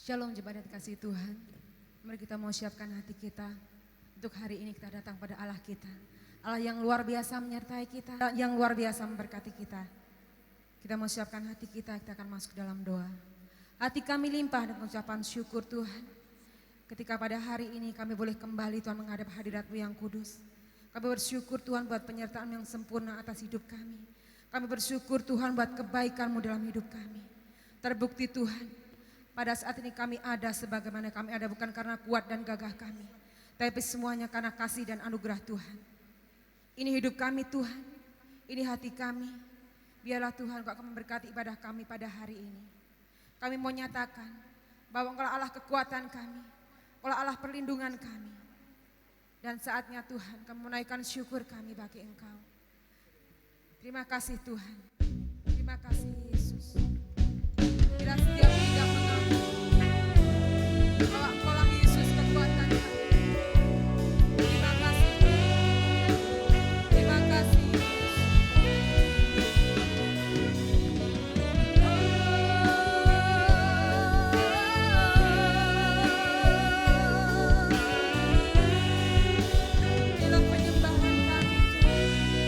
Shalom jemaat kasih Tuhan. Mari kita mau siapkan hati kita. Untuk hari ini kita datang pada Allah kita. Allah yang luar biasa menyertai kita. Allah yang luar biasa memberkati kita. Kita mau siapkan hati kita akan masuk dalam doa. Hati kami limpah dengan ucapan syukur Tuhan. Ketika pada hari ini kami boleh kembali Tuhan menghadap hadirat-Mu yang kudus. Kami bersyukur Tuhan buat penyertaan yang sempurna atas hidup kami. Kami bersyukur Tuhan buat kebaikan-Mu dalam hidup kami. Terbukti Tuhan, pada saat ini kami ada sebagaimana kami ada bukan karena kuat dan gagah kami. Tapi semuanya karena kasih dan anugerah Tuhan. Ini hidup kami Tuhan, ini hati kami. Biarlah Tuhan Kau akan memberkati ibadah kami pada hari ini. Kami mau nyatakan bahwa Engkau Allah kekuatan kami, Engkau Allah perlindungan kami. Dan saatnya Tuhan kami menaikkan syukur kami bagi Engkau. Terima kasih Tuhan, terima kasih Yesus. Bila setiap tidak mengaku bahwa Engkau lah Yesus kekuatan kami. Terima kasih Tuhan, terima kasih Yesus. Inilah penyembahan kami Tuhan.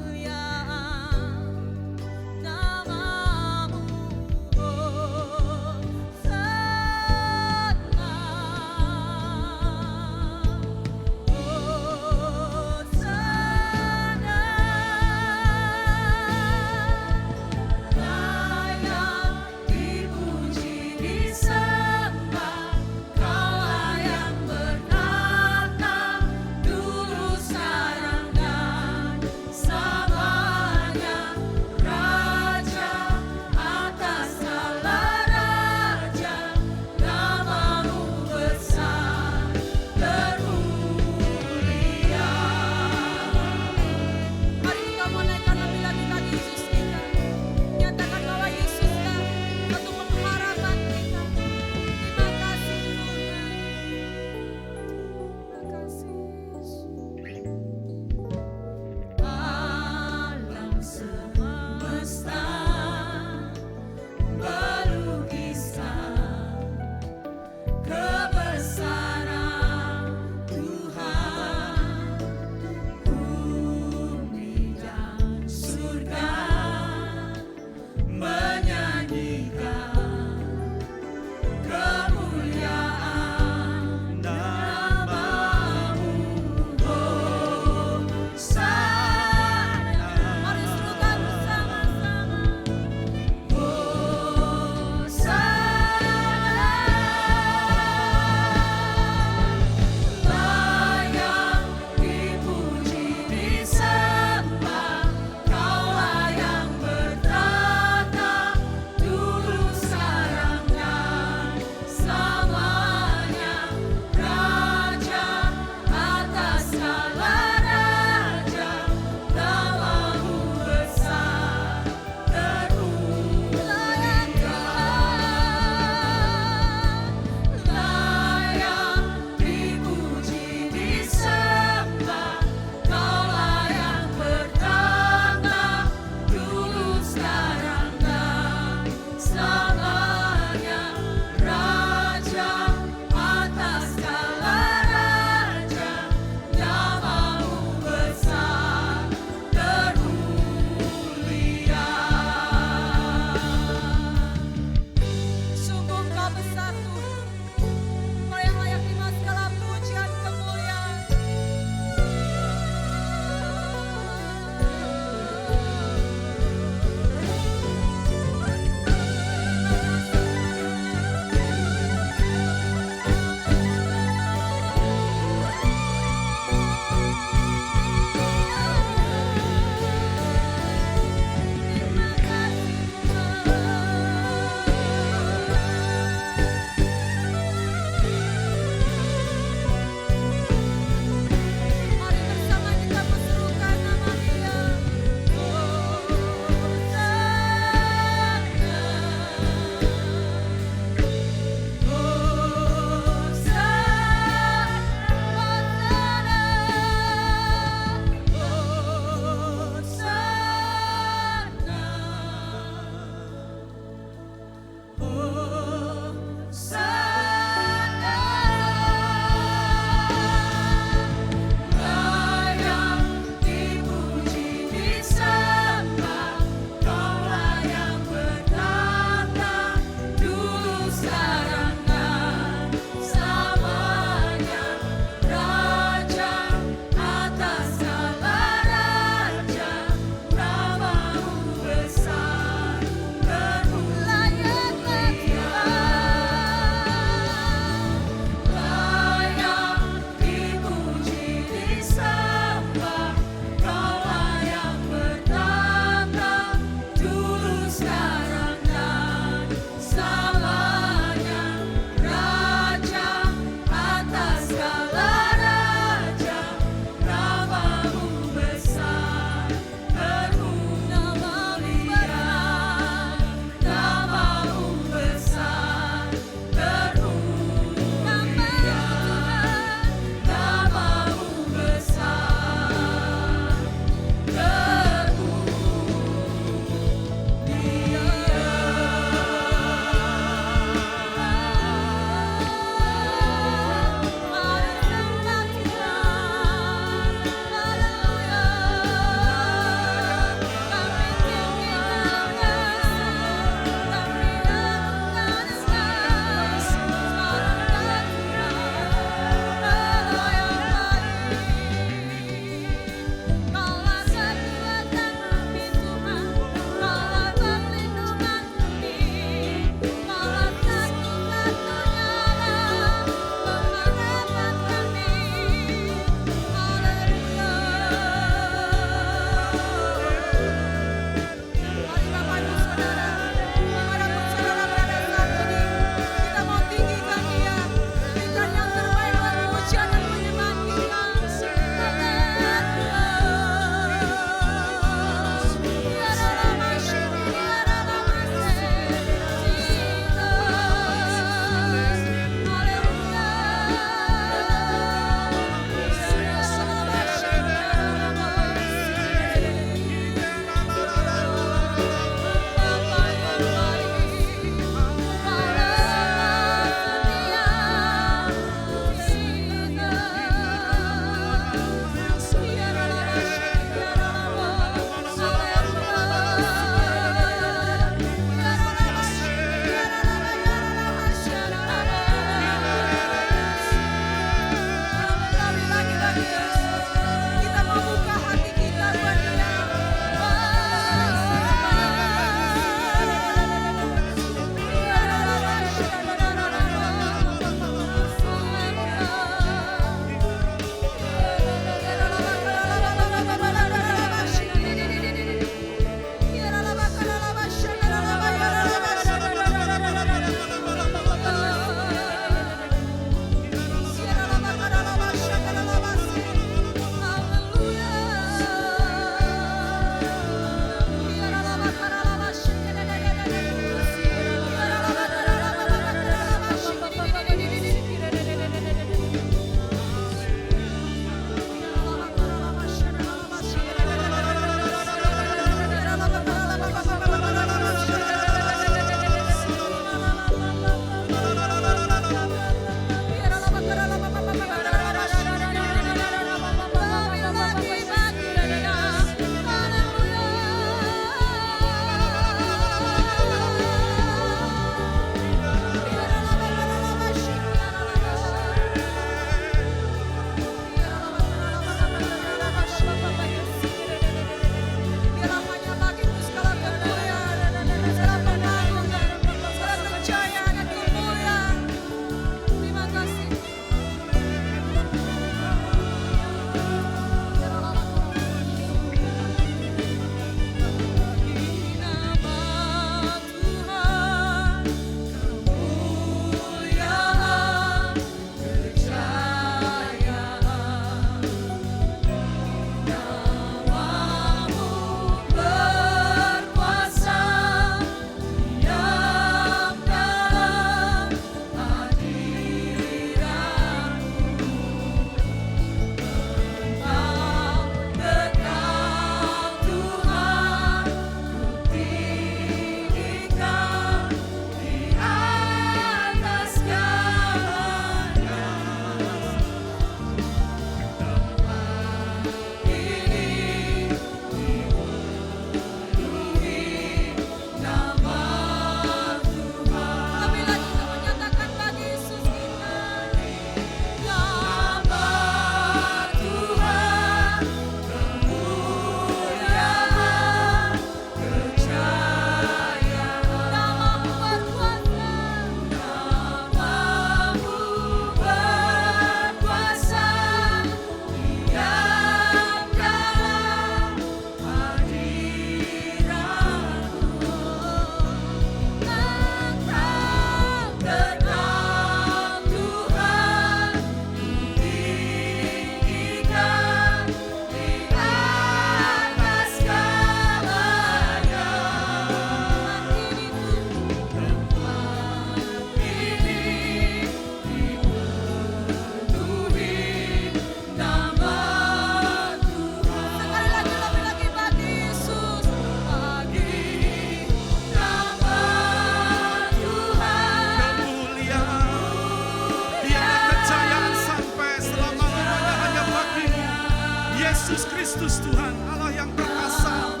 Kristus Tuhan, Allah yang perkasa.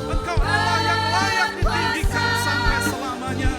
Engkau Allah yang layak ditinggikan sampai selamanya.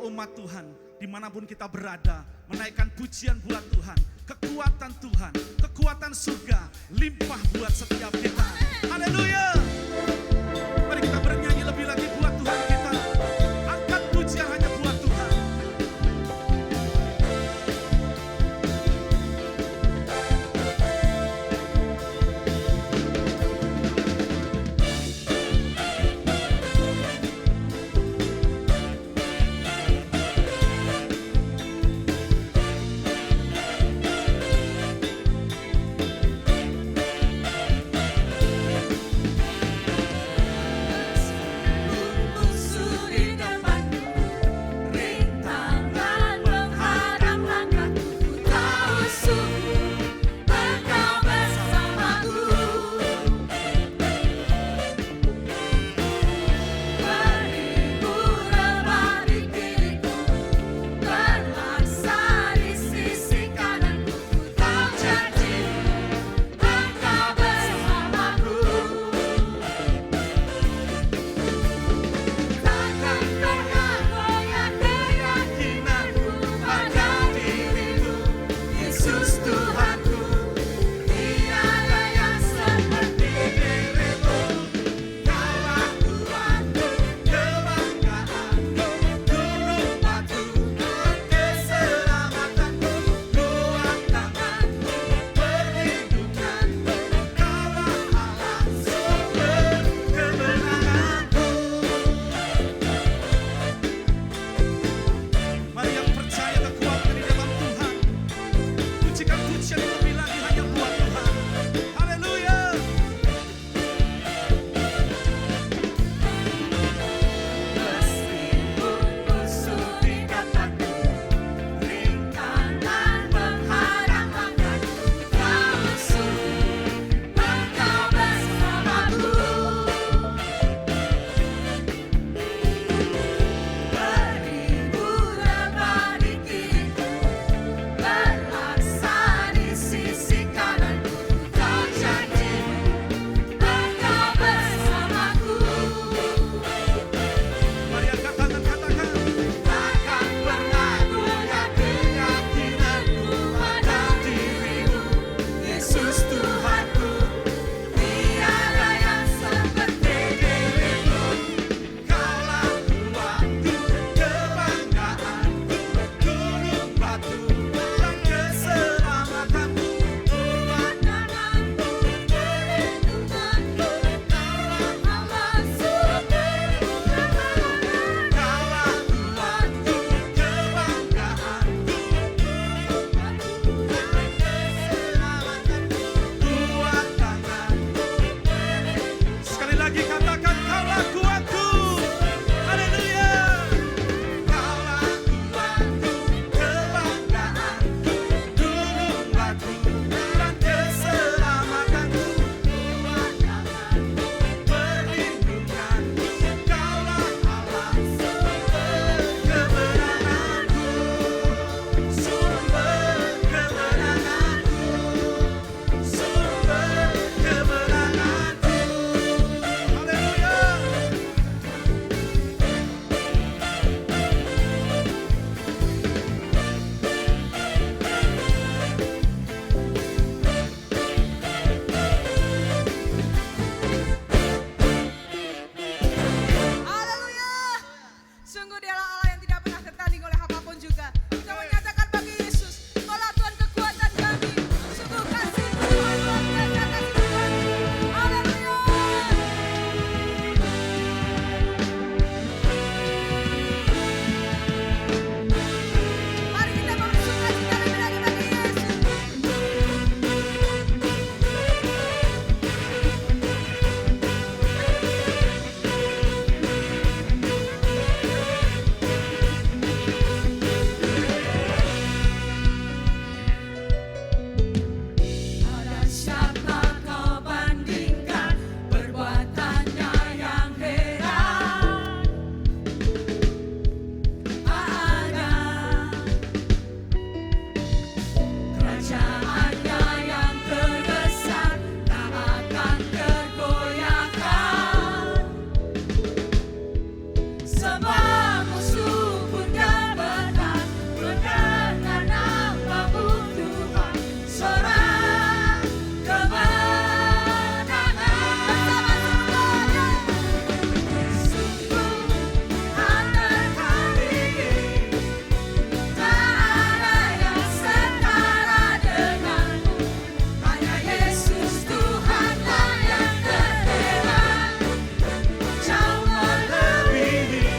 Umat Tuhan, dimanapun kita berada, menaikkan pujian buat Tuhan, kekuatan Tuhan, kekuatan surga, limpah buat setiap kita. Haleluya. Mari kita bernyanyi lebih lagi buat Tuhan kita. Angkat pujian hanya buat Tuhan. semua musuh pun gemetar mendengar nama-Mu Tuhan. Sorak kemenangan bersama semuanya. Sungguh antara kami tak ada yang setara denganmu. Hanya Yesus Tuhanlah yang terhebat, jauh melebihi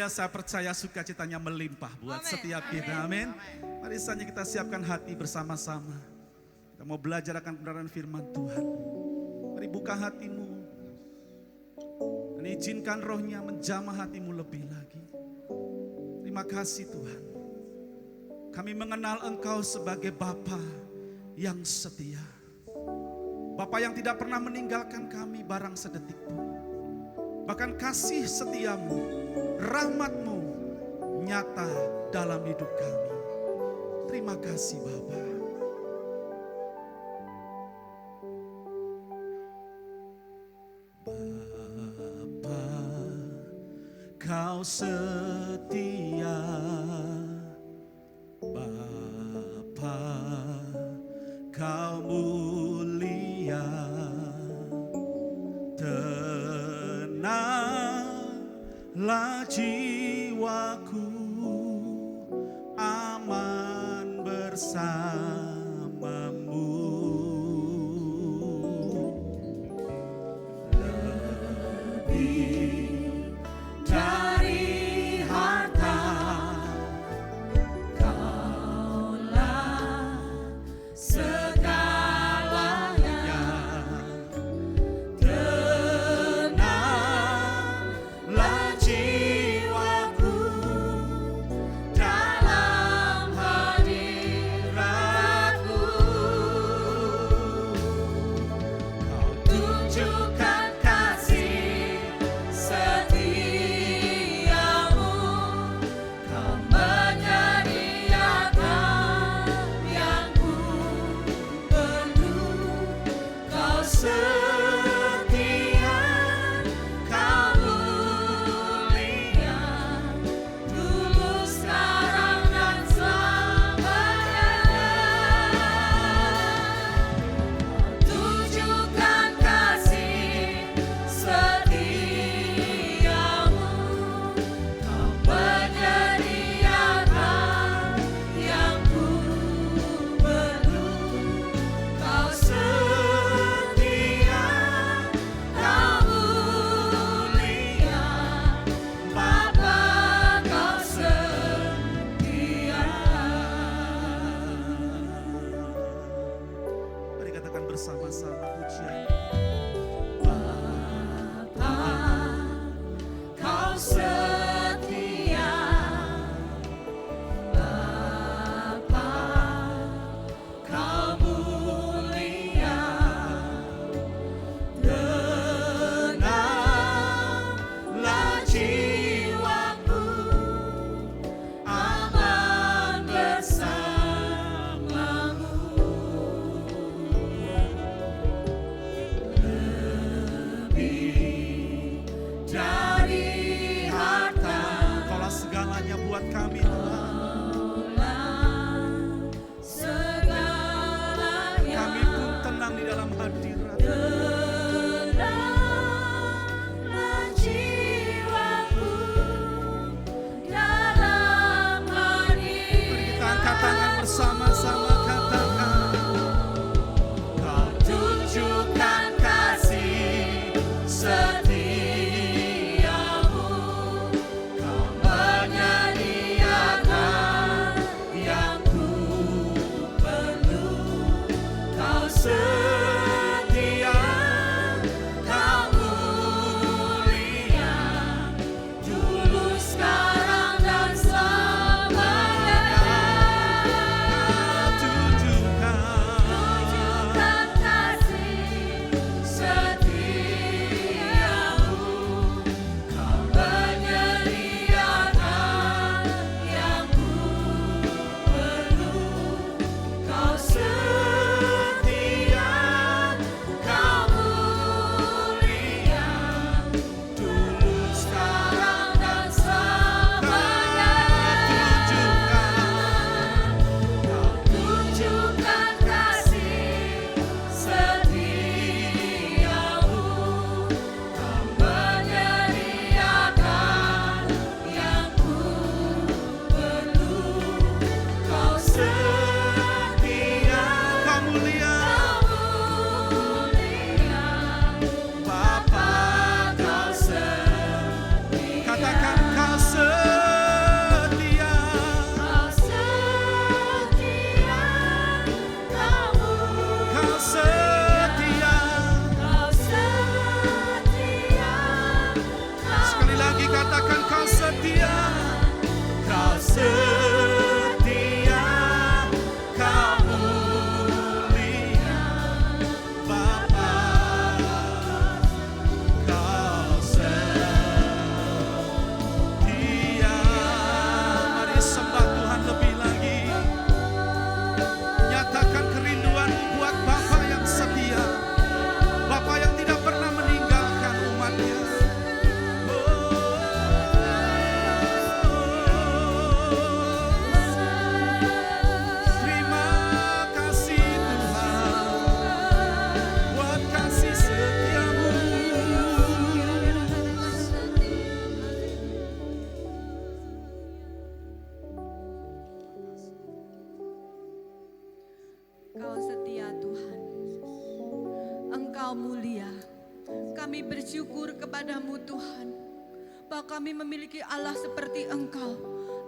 saya percaya sukacitanya melimpah buat Amin. setiap kita. Amin. Mari saja kita siapkan hati bersama-sama. Kita mau belajar akan kebenaran firman Tuhan. Mari buka hatimu. Dan izinkan rohnya menjamah hatimu lebih lagi. Terima kasih Tuhan. Kami mengenal Engkau sebagai Bapa yang setia. Bapa yang tidak pernah meninggalkan kami barang sedetik pun. Bahkan kasih setiamu, rahmatmu nyata dalam hidup kami. Terima kasih Bapa. Bapa, Kau setia. Bapa, Kau mulia. Tenanglah jiwaku, aman bersamamu. Lebih dari harta, Kaulah segalanya. Tenanglah jiwaku dalam hadiratmu. Kau tunjukkan kasih setiamu. Kau menyediakan yang ku perlu. Kau setia, Kau mulia, dulu, sekarang, dan selamanya. Tunjukkan kasih setiamu. Kau menyediakan yang ku perlu. Kau setia, Kau mulia, Bapa, Kau setia. Mari katakan bersama-sama pujian. Bapa, Kau setia. Bapa, Kau mulia. Tenanglah jiwaku, aman bersamamu. Engkau setia Tuhan, Engkau mulia. Kami bersyukur kepadamu Tuhan, bahwa kami memiliki Allah seperti Engkau,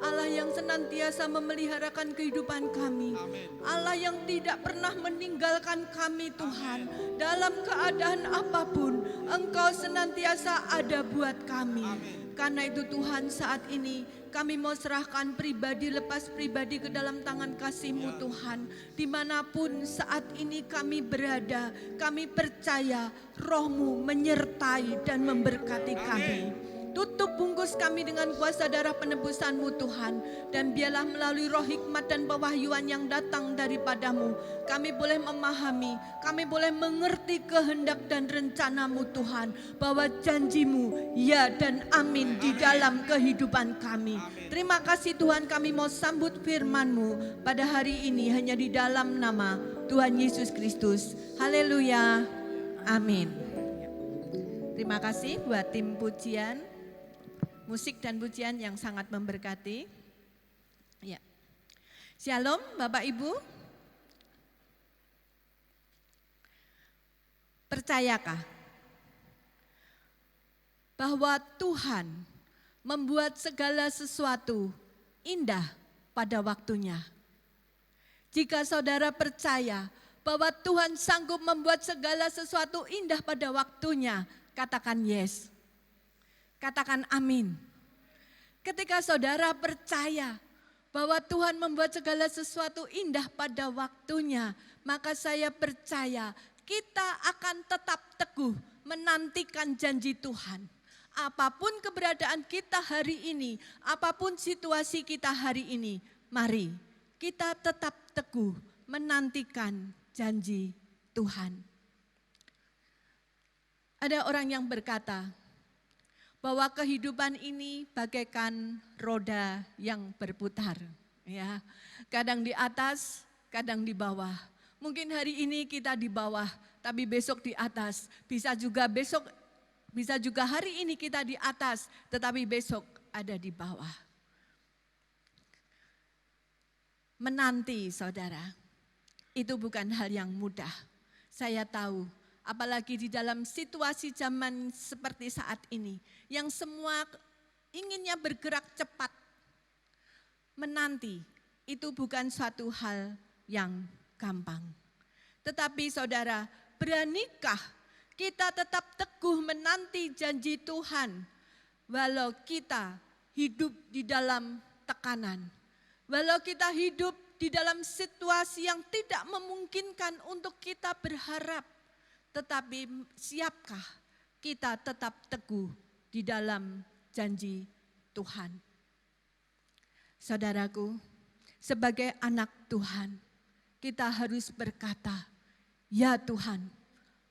Allah yang senantiasa memeliharakan kehidupan kami, Allah yang tidak pernah meninggalkan kami Tuhan. Dalam keadaan apapun, Engkau senantiasa ada buat kami. Karena itu Tuhan, saat ini kami mau serahkan pribadi lepas pribadi ke dalam tangan kasih-Mu Tuhan. Dimanapun saat ini kami berada, kami percaya Roh-Mu menyertai dan memberkati kami. Tutup bungkus kami dengan kuasa darah penebusan-Mu Tuhan. Dan biarlah melalui roh hikmat dan pewahyuan yang datang daripada-Mu, kami boleh memahami, kami boleh mengerti kehendak dan rencana-Mu Tuhan. Bahwa janji-Mu ya dan amin di dalam kehidupan kami. Terima kasih Tuhan, kami mau sambut firman-Mu pada hari ini hanya di dalam nama Tuhan Yesus Kristus. Haleluya, amin. Terima kasih buat tim pujian, musik dan pujian yang sangat memberkati. Ya. Shalom Bapak Ibu. Percayakah bahwa Tuhan membuat segala sesuatu indah pada waktunya? Jika saudara percaya bahwa Tuhan sanggup membuat segala sesuatu indah pada waktunya, katakan yes. Katakan amin. Ketika saudara percaya bahwa Tuhan membuat segala sesuatu indah pada waktunya, maka saya percaya kita akan tetap teguh menantikan janji Tuhan. Apapun keberadaan kita hari ini, apapun situasi kita hari ini, mari kita tetap teguh menantikan janji Tuhan. Ada orang yang berkata bahwa kehidupan ini bagaikan roda yang berputar, ya. Kadang di atas, kadang di bawah. Mungkin hari ini kita di bawah, tapi besok di atas. Bisa juga hari ini kita di atas, tetapi besok ada di bawah. Menanti saudara, itu bukan hal yang mudah. Saya tahu, apalagi di dalam situasi zaman seperti saat ini, yang semua inginnya bergerak cepat. Menanti itu bukan suatu hal yang gampang. Tetapi saudara, beranikah kita tetap teguh menanti janji Tuhan, walau kita hidup di dalam tekanan, walau kita hidup di dalam situasi yang tidak memungkinkan untuk kita berharap, tetapi siapkah kita tetap teguh di dalam janji Tuhan? Saudaraku, sebagai anak Tuhan, kita harus berkata, ya Tuhan,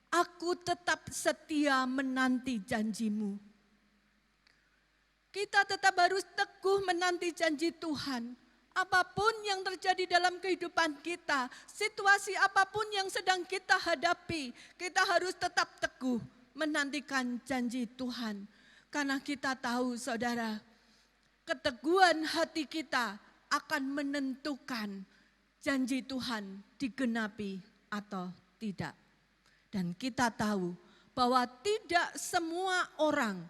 aku tetap setia menanti janji-Mu. Kita tetap harus teguh menanti janji Tuhan. Apapun yang terjadi dalam kehidupan kita, situasi apapun yang sedang kita hadapi, kita harus tetap teguh menantikan janji Tuhan. Karena kita tahu saudara, keteguhan hati kita akan menentukan janji Tuhan digenapi atau tidak. Dan kita tahu bahwa tidak semua orang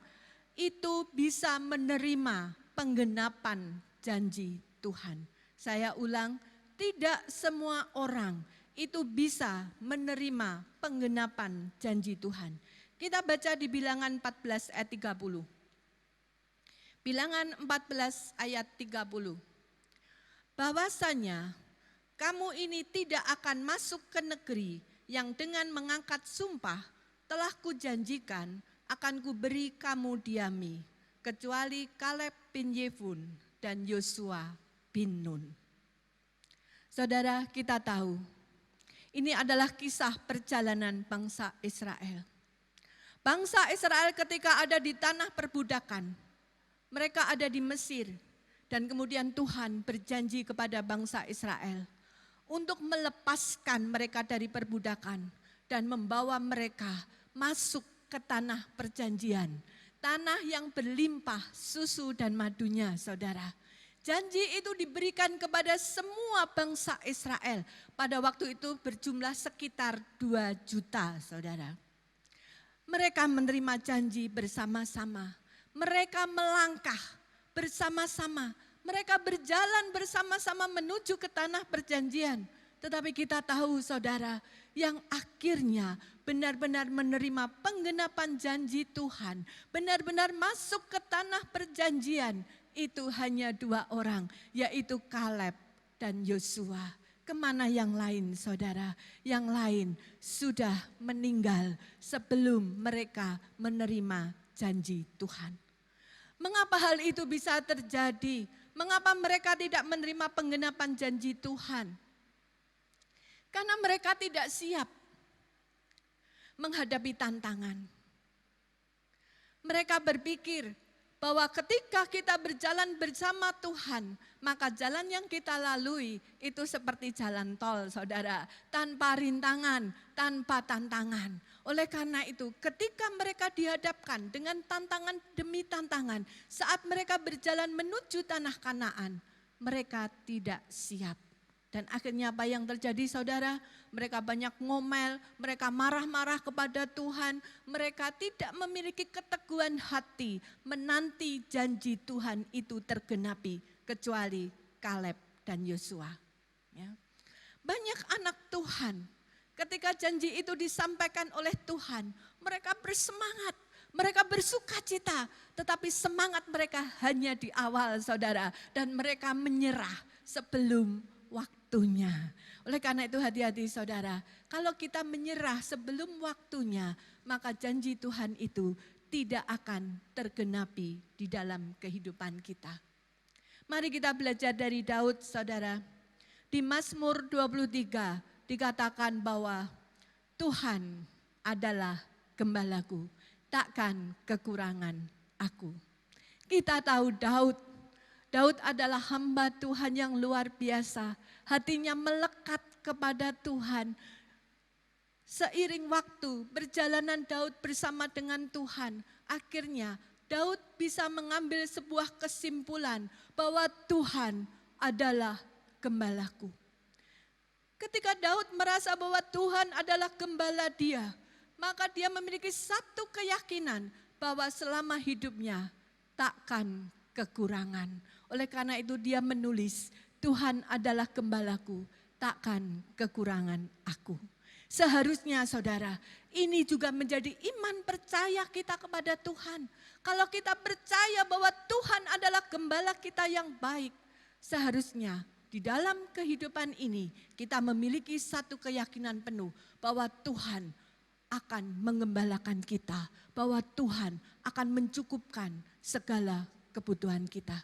itu bisa menerima penggenapan janji Tuhan. Saya ulang, tidak semua orang itu bisa menerima penggenapan janji Tuhan. Kita baca di Bilangan 14 ayat 30. Bilangan 14 ayat 30. Bahwasanya kamu ini tidak akan masuk ke negeri yang dengan mengangkat sumpah telah kujanjikan akan kuberi kamu diami, kecuali Kaleb bin Yefun dan Yosua bin Nun. Saudara, kita tahu ini adalah kisah perjalanan bangsa Israel. Bangsa Israel ketika ada di tanah perbudakan, mereka ada di Mesir, dan kemudian Tuhan berjanji kepada bangsa Israel untuk melepaskan mereka dari perbudakan dan membawa mereka masuk ke tanah perjanjian, tanah yang berlimpah susu dan madunya, saudara. Janji itu diberikan kepada semua bangsa Israel. Pada waktu itu berjumlah sekitar 2 juta, saudara. Mereka menerima janji bersama-sama. Mereka melangkah bersama-sama. Mereka berjalan bersama-sama menuju ke tanah perjanjian. Tetapi kita tahu, saudara, yang akhirnya benar-benar menerima penggenapan janji Tuhan, benar-benar masuk ke tanah perjanjian, itu hanya 2 orang, yaitu Kaleb dan Yosua. Kemana yang lain, saudara? Yang lain sudah meninggal sebelum mereka menerima janji Tuhan. Mengapa hal itu bisa terjadi? Mengapa mereka tidak menerima penggenapan janji Tuhan? Karena mereka tidak siap menghadapi tantangan. Mereka berpikir bahwa ketika kita berjalan bersama Tuhan, maka jalan yang kita lalui itu seperti jalan tol, saudara, tanpa rintangan, tanpa tantangan. Oleh karena itu, ketika mereka dihadapkan dengan tantangan demi tantangan, saat mereka berjalan menuju tanah Kanaan, mereka tidak siap. Dan akhirnya apa yang terjadi, saudara? Mereka banyak ngomel, mereka marah-marah kepada Tuhan, mereka tidak memiliki keteguhan hati menanti janji Tuhan itu tergenapi, kecuali Kaleb dan Yosua. Ya. Banyak anak Tuhan, ketika janji itu disampaikan oleh Tuhan, mereka bersemangat, mereka bersuka cita, tetapi semangat mereka hanya di awal, saudara, dan mereka menyerah sebelum waktunya. Oleh karena itu hati-hati, saudara, kalau kita menyerah sebelum waktunya, maka janji Tuhan itu tidak akan tergenapi di dalam kehidupan kita. Mari kita belajar dari Daud, saudara. Di Mazmur 23 dikatakan bahwa Tuhan adalah gembalaku, takkan kekurangan aku. Kita tahu Daud adalah hamba Tuhan yang luar biasa. Hatinya melekat kepada Tuhan. Seiring waktu perjalanan Daud bersama dengan Tuhan, akhirnya Daud bisa mengambil sebuah kesimpulan bahwa Tuhan adalah gembalaku. Ketika Daud merasa bahwa Tuhan adalah gembala dia, maka dia memiliki satu keyakinan bahwa selama hidupnya takkan kekurangan. Oleh karena itu dia menulis, Tuhan adalah gembalaku, takkan kekurangan aku. Seharusnya, saudara, ini juga menjadi iman percaya kita kepada Tuhan. Kalau kita percaya bahwa Tuhan adalah gembala kita yang baik, seharusnya di dalam kehidupan ini kita memiliki satu keyakinan penuh bahwa Tuhan akan mengembalakan kita, bahwa Tuhan akan mencukupkan segala kebutuhan kita.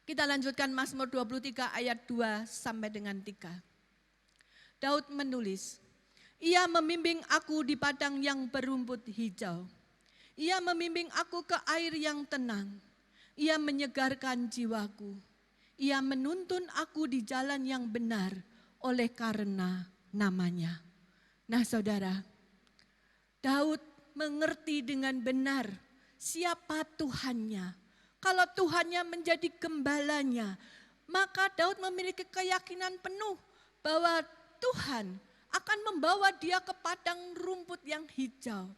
Kita lanjutkan Mazmur 23 ayat 2 sampai dengan 3. Daud menulis, Ia membimbing aku di padang yang berumput hijau. Ia membimbing aku ke air yang tenang. Ia menyegarkan jiwaku. Ia menuntun aku di jalan yang benar oleh karena namanya. Nah, saudara, Daud mengerti dengan benar siapa Tuhannya. Kalau Tuhannya menjadi gembalanya, maka Daud memiliki keyakinan penuh bahwa Tuhan akan membawa dia ke padang rumput yang hijau.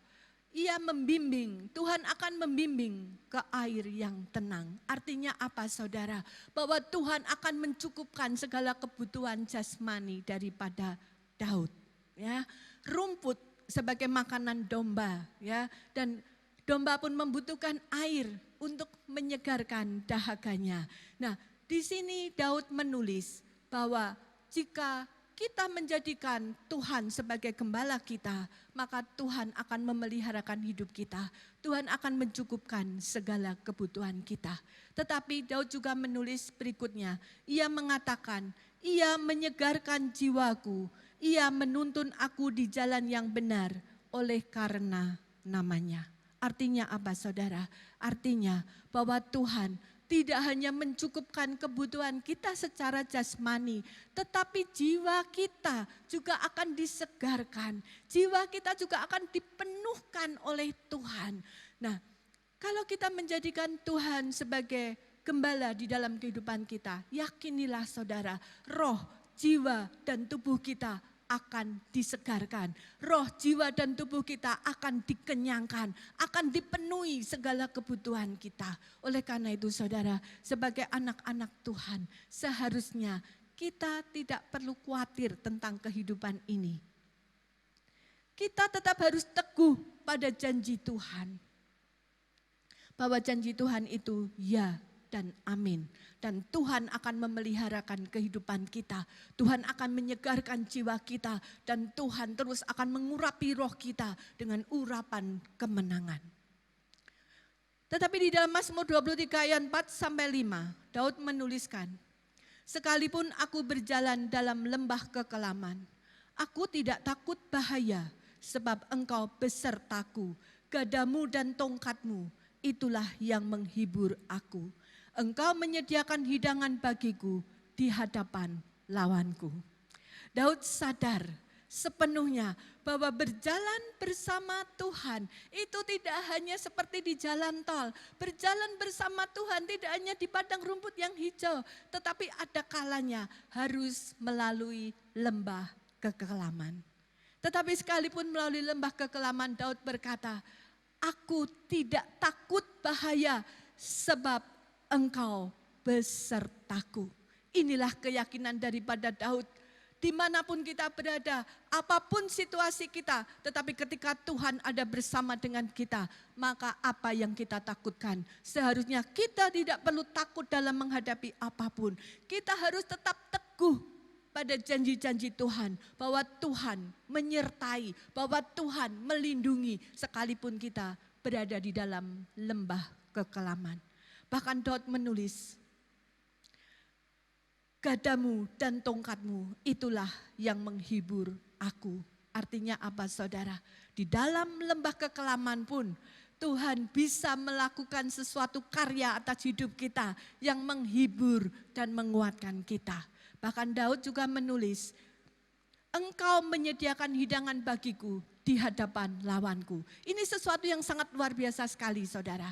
Ia membimbing, Tuhan akan membimbing ke air yang tenang. Artinya apa, saudara? Bahwa Tuhan akan mencukupkan segala kebutuhan jasmani daripada Daud. Ya, rumput sebagai makanan domba, ya, dan domba pun membutuhkan air untuk menyegarkan dahaganya. Nah, di sini Daud menulis bahwa jika kita menjadikan Tuhan sebagai gembala kita, maka Tuhan akan memeliharakan hidup kita. Tuhan akan mencukupkan segala kebutuhan kita. Tetapi Daud juga menulis berikutnya, ia mengatakan, ia menyegarkan jiwaku, ia menuntun aku di jalan yang benar oleh karena namanya. Artinya apa, saudara? Artinya bahwa Tuhan tidak hanya mencukupkan kebutuhan kita secara jasmani, tetapi jiwa kita juga akan disegarkan. Jiwa kita juga akan dipenuhkan oleh Tuhan. Nah, kalau kita menjadikan Tuhan sebagai gembala di dalam kehidupan kita. Yakinilah saudara, roh, jiwa, dan tubuh kita akan disegarkan. Roh, jiwa, dan tubuh kita akan dikenyangkan, akan dipenuhi segala kebutuhan kita. Oleh karena itu saudara, sebagai anak-anak Tuhan, seharusnya kita tidak perlu khawatir tentang kehidupan ini. Kita tetap harus teguh pada janji Tuhan. Bahwa janji Tuhan itu ya dan amin. Dan Tuhan akan memeliharakan kehidupan kita. Tuhan akan menyegarkan jiwa kita. Dan Tuhan terus akan mengurapi roh kita dengan urapan kemenangan. Tetapi di dalam Mazmur 23 ayat 4-5, Daud menuliskan, sekalipun aku berjalan dalam lembah kekelaman, aku tidak takut bahaya, sebab engkau besertaku, gadamu dan tongkatmu, itulah yang menghibur aku. Engkau menyediakan hidangan bagiku di hadapan lawanku. Daud sadar sepenuhnya bahwa berjalan bersama Tuhan itu tidak hanya seperti di jalan tol. Berjalan bersama Tuhan tidak hanya di padang rumput yang hijau, tetapi ada kalanya harus melalui lembah kekelaman. Tetapi sekalipun melalui lembah kekelaman, Daud berkata, aku tidak takut bahaya sebab engkau besertaku. Inilah keyakinan daripada Daud. Dimanapun kita berada, apapun situasi kita, tetapi ketika Tuhan ada bersama dengan kita, maka apa yang kita takutkan? Seharusnya kita tidak perlu takut dalam menghadapi apapun. Kita harus tetap teguh pada janji-janji Tuhan, bahwa Tuhan menyertai, bahwa Tuhan melindungi sekalipun kita berada di dalam lembah kekelaman. Bahkan Daud menulis, gadamu dan tongkatmu itulah yang menghibur aku. Artinya apa saudara? Di dalam lembah kekelaman pun Tuhan bisa melakukan sesuatu karya atas hidup kita yang menghibur dan menguatkan kita. Bahkan Daud juga menulis, engkau menyediakan hidangan bagiku di hadapan lawanku. Ini sesuatu yang sangat luar biasa sekali saudara.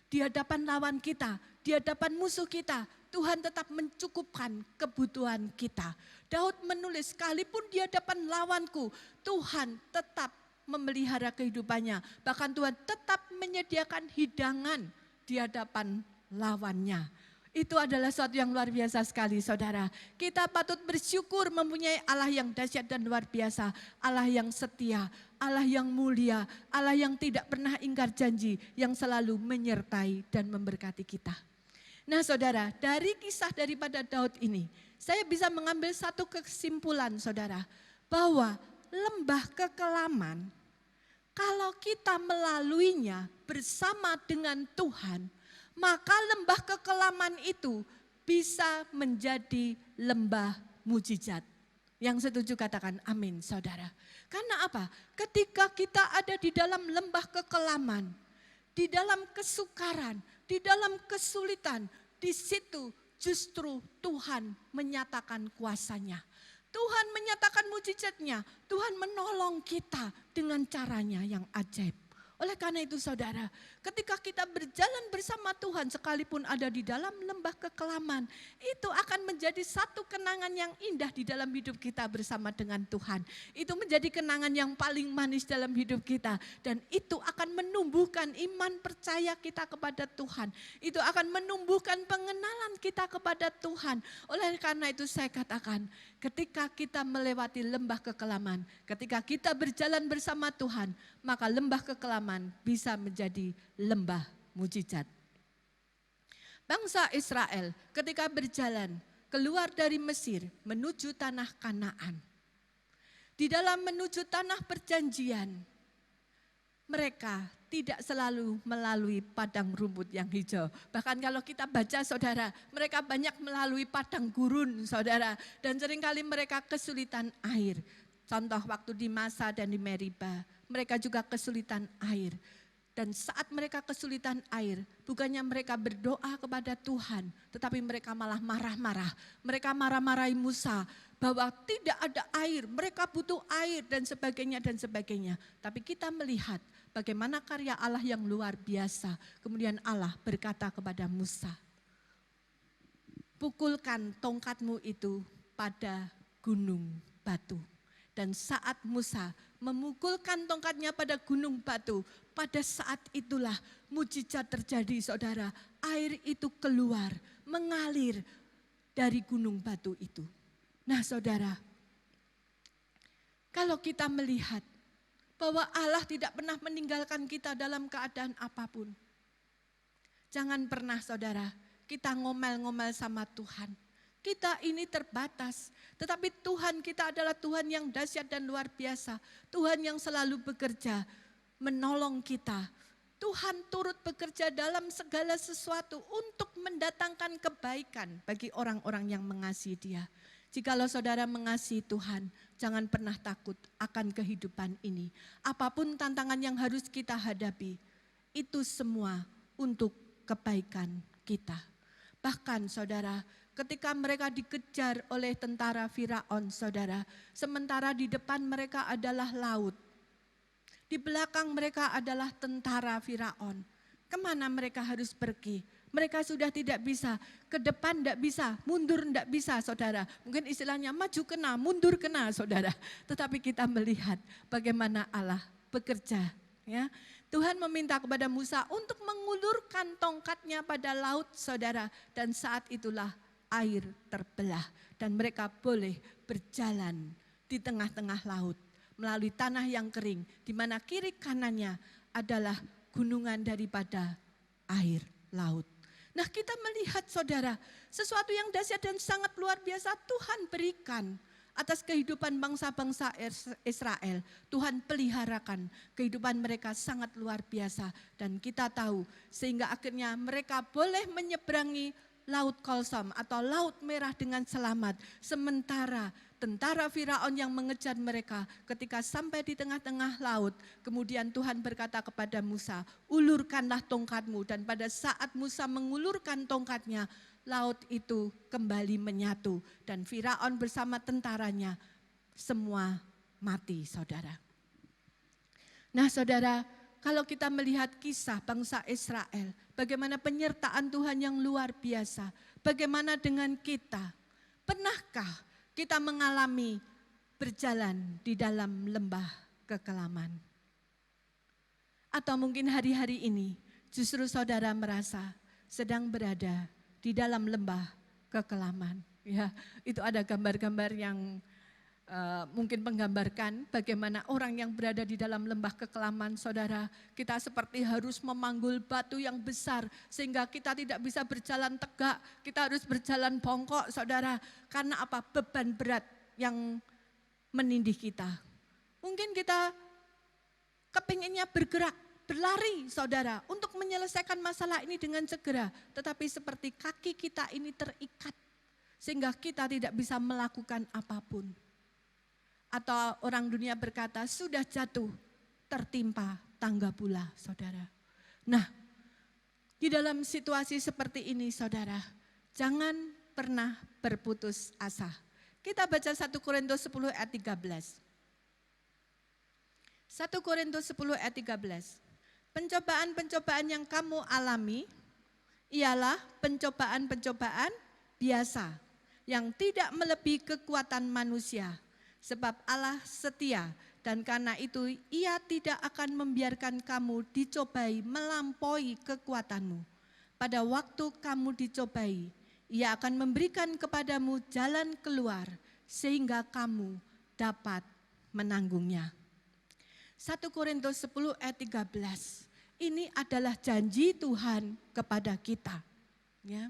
Di hadapan lawan kita, di hadapan musuh kita, Tuhan tetap mencukupkan kebutuhan kita. Daud menulis, sekalipun di hadapan lawanku, Tuhan tetap memelihara kehidupannya. Bahkan Tuhan tetap menyediakan hidangan di hadapan lawannya. Itu adalah sesuatu yang luar biasa sekali saudara. Kita patut bersyukur mempunyai Allah yang dahsyat dan luar biasa. Allah yang setia, Allah yang mulia, Allah yang tidak pernah ingkar janji, yang selalu menyertai dan memberkati kita. Nah saudara, dari kisah daripada Daud ini, saya bisa mengambil satu kesimpulan saudara, bahwa lembah kekelaman, kalau kita melaluinya bersama dengan Tuhan, maka lembah kekelaman itu bisa menjadi lembah mujizat. Yang setuju katakan amin saudara. Karena apa? Ketika kita ada di dalam lembah kekelaman, di dalam kesukaran, di dalam kesulitan, di situ justru Tuhan menyatakan kuasanya. Tuhan menyatakan mujizatnya. Tuhan menolong kita dengan caranya yang ajaib. Oleh karena itu saudara, ketika kita berjalan bersama Tuhan sekalipun ada di dalam lembah kekelaman, itu akan menjadi satu kenangan yang indah di dalam hidup kita bersama dengan Tuhan. Itu menjadi kenangan yang paling manis dalam hidup kita. Dan itu akan menumbuhkan iman percaya kita kepada Tuhan. Itu akan menumbuhkan pengenalan kita kepada Tuhan. Oleh karena itu saya katakan, ketika kita melewati lembah kekelaman, ketika kita berjalan bersama Tuhan, maka lembah kekelaman bisa menjadi lembah mujizat. Bangsa Israel ketika berjalan keluar dari Mesir menuju tanah Kanaan. Di dalam menuju tanah perjanjian, mereka tidak selalu melalui padang rumput yang hijau. Bahkan kalau kita baca saudara, mereka banyak melalui padang gurun saudara. Dan seringkali mereka kesulitan air. Contoh waktu di Masa dan di Meriba, mereka juga kesulitan air. Dan saat mereka kesulitan air, bukannya mereka berdoa kepada Tuhan, tetapi mereka malah marah-marah. Mereka marah-marahi Musa bahwa tidak ada air, mereka butuh air dan sebagainya dan sebagainya. Tapi kita melihat bagaimana karya Allah yang luar biasa. Kemudian Allah berkata kepada Musa, pukulkan tongkatmu itu pada gunung batu. Dan saat Musa memukulkan tongkatnya pada gunung batu, pada saat itulah mujizat terjadi, saudara. Air itu keluar, mengalir dari gunung batu itu. Nah, saudara, kalau kita melihat bahwa Allah tidak pernah meninggalkan kita dalam keadaan apapun. Jangan pernah, saudara, kita ngomel-ngomel sama Tuhan. Kita ini terbatas, tetapi Tuhan kita adalah Tuhan yang dahsyat dan luar biasa. Tuhan yang selalu bekerja, menolong kita. Tuhan turut bekerja dalam segala sesuatu untuk mendatangkan kebaikan bagi orang-orang yang mengasihi Dia. Jikalau saudara mengasihi Tuhan, jangan pernah takut akan kehidupan ini. Apapun tantangan yang harus kita hadapi, itu semua untuk kebaikan kita. Bahkan saudara, ketika mereka dikejar oleh tentara Firaun, saudara, sementara di depan mereka adalah laut. Di belakang mereka adalah tentara Firaun. Kemana mereka harus pergi? Mereka sudah tidak bisa, ke depan tidak bisa, mundur tidak bisa, saudara. Mungkin istilahnya maju kena, mundur kena, saudara. Tetapi kita melihat bagaimana Allah bekerja. Ya, Tuhan meminta kepada Musa untuk mengulurkan tongkatnya pada laut, saudara. Dan saat itulah air terbelah dan mereka boleh berjalan di tengah-tengah laut melalui tanah yang kering, di mana kiri kanannya adalah gunungan daripada air laut. Nah, kita melihat, saudara, sesuatu yang dahsyat dan sangat luar biasa Tuhan berikan atas kehidupan bangsa-bangsa Israel. Tuhan peliharakan kehidupan mereka sangat luar biasa. Dan kita tahu sehingga akhirnya mereka boleh menyeberangi Laut Kolsom atau Laut Merah dengan selamat. Sementara tentara Firaun yang mengejar mereka ketika sampai di tengah-tengah laut. Kemudian Tuhan berkata kepada Musa, ulurkanlah tongkatmu. Dan pada saat Musa mengulurkan tongkatnya, laut itu kembali menyatu. Dan Firaun bersama tentaranya semua mati, saudara. Nah, saudara, kalau kita melihat kisah bangsa Israel, bagaimana penyertaan Tuhan yang luar biasa. Bagaimana dengan kita? Pernahkah kita mengalami berjalan di dalam lembah kekelaman? Atau mungkin hari-hari ini justru saudara merasa sedang berada di dalam lembah kekelaman. Ya, itu ada gambar-gambar yang mungkin menggambarkan bagaimana orang yang berada di dalam lembah kekelaman, saudara. Kita seperti harus memanggul batu yang besar sehingga kita tidak bisa berjalan tegak. Kita harus berjalan bongkok, saudara. Karena apa? Beban berat yang menindih kita. Mungkin kita kepinginnya bergerak, berlari, saudara, untuk menyelesaikan masalah ini dengan segera. Tetapi seperti kaki kita ini terikat sehingga kita tidak bisa melakukan apapun. Atau orang dunia berkata sudah jatuh tertimpa tangga pula, saudara. Nah, di dalam situasi seperti ini, saudara, jangan pernah berputus asa. Kita baca 1 Korintus 10 ayat 13. 1 Korintus 10 ayat 13. Pencobaan-pencobaan yang kamu alami ialah pencobaan-pencobaan biasa yang tidak melebihi kekuatan manusia. Sebab Allah setia dan karena itu Ia tidak akan membiarkan kamu dicobai melampaui kekuatanmu. Pada waktu kamu dicobai, Ia akan memberikan kepadamu jalan keluar sehingga kamu dapat menanggungnya. 1 Korintus 10 ayat 13. Ini adalah janji Tuhan kepada kita. Ya.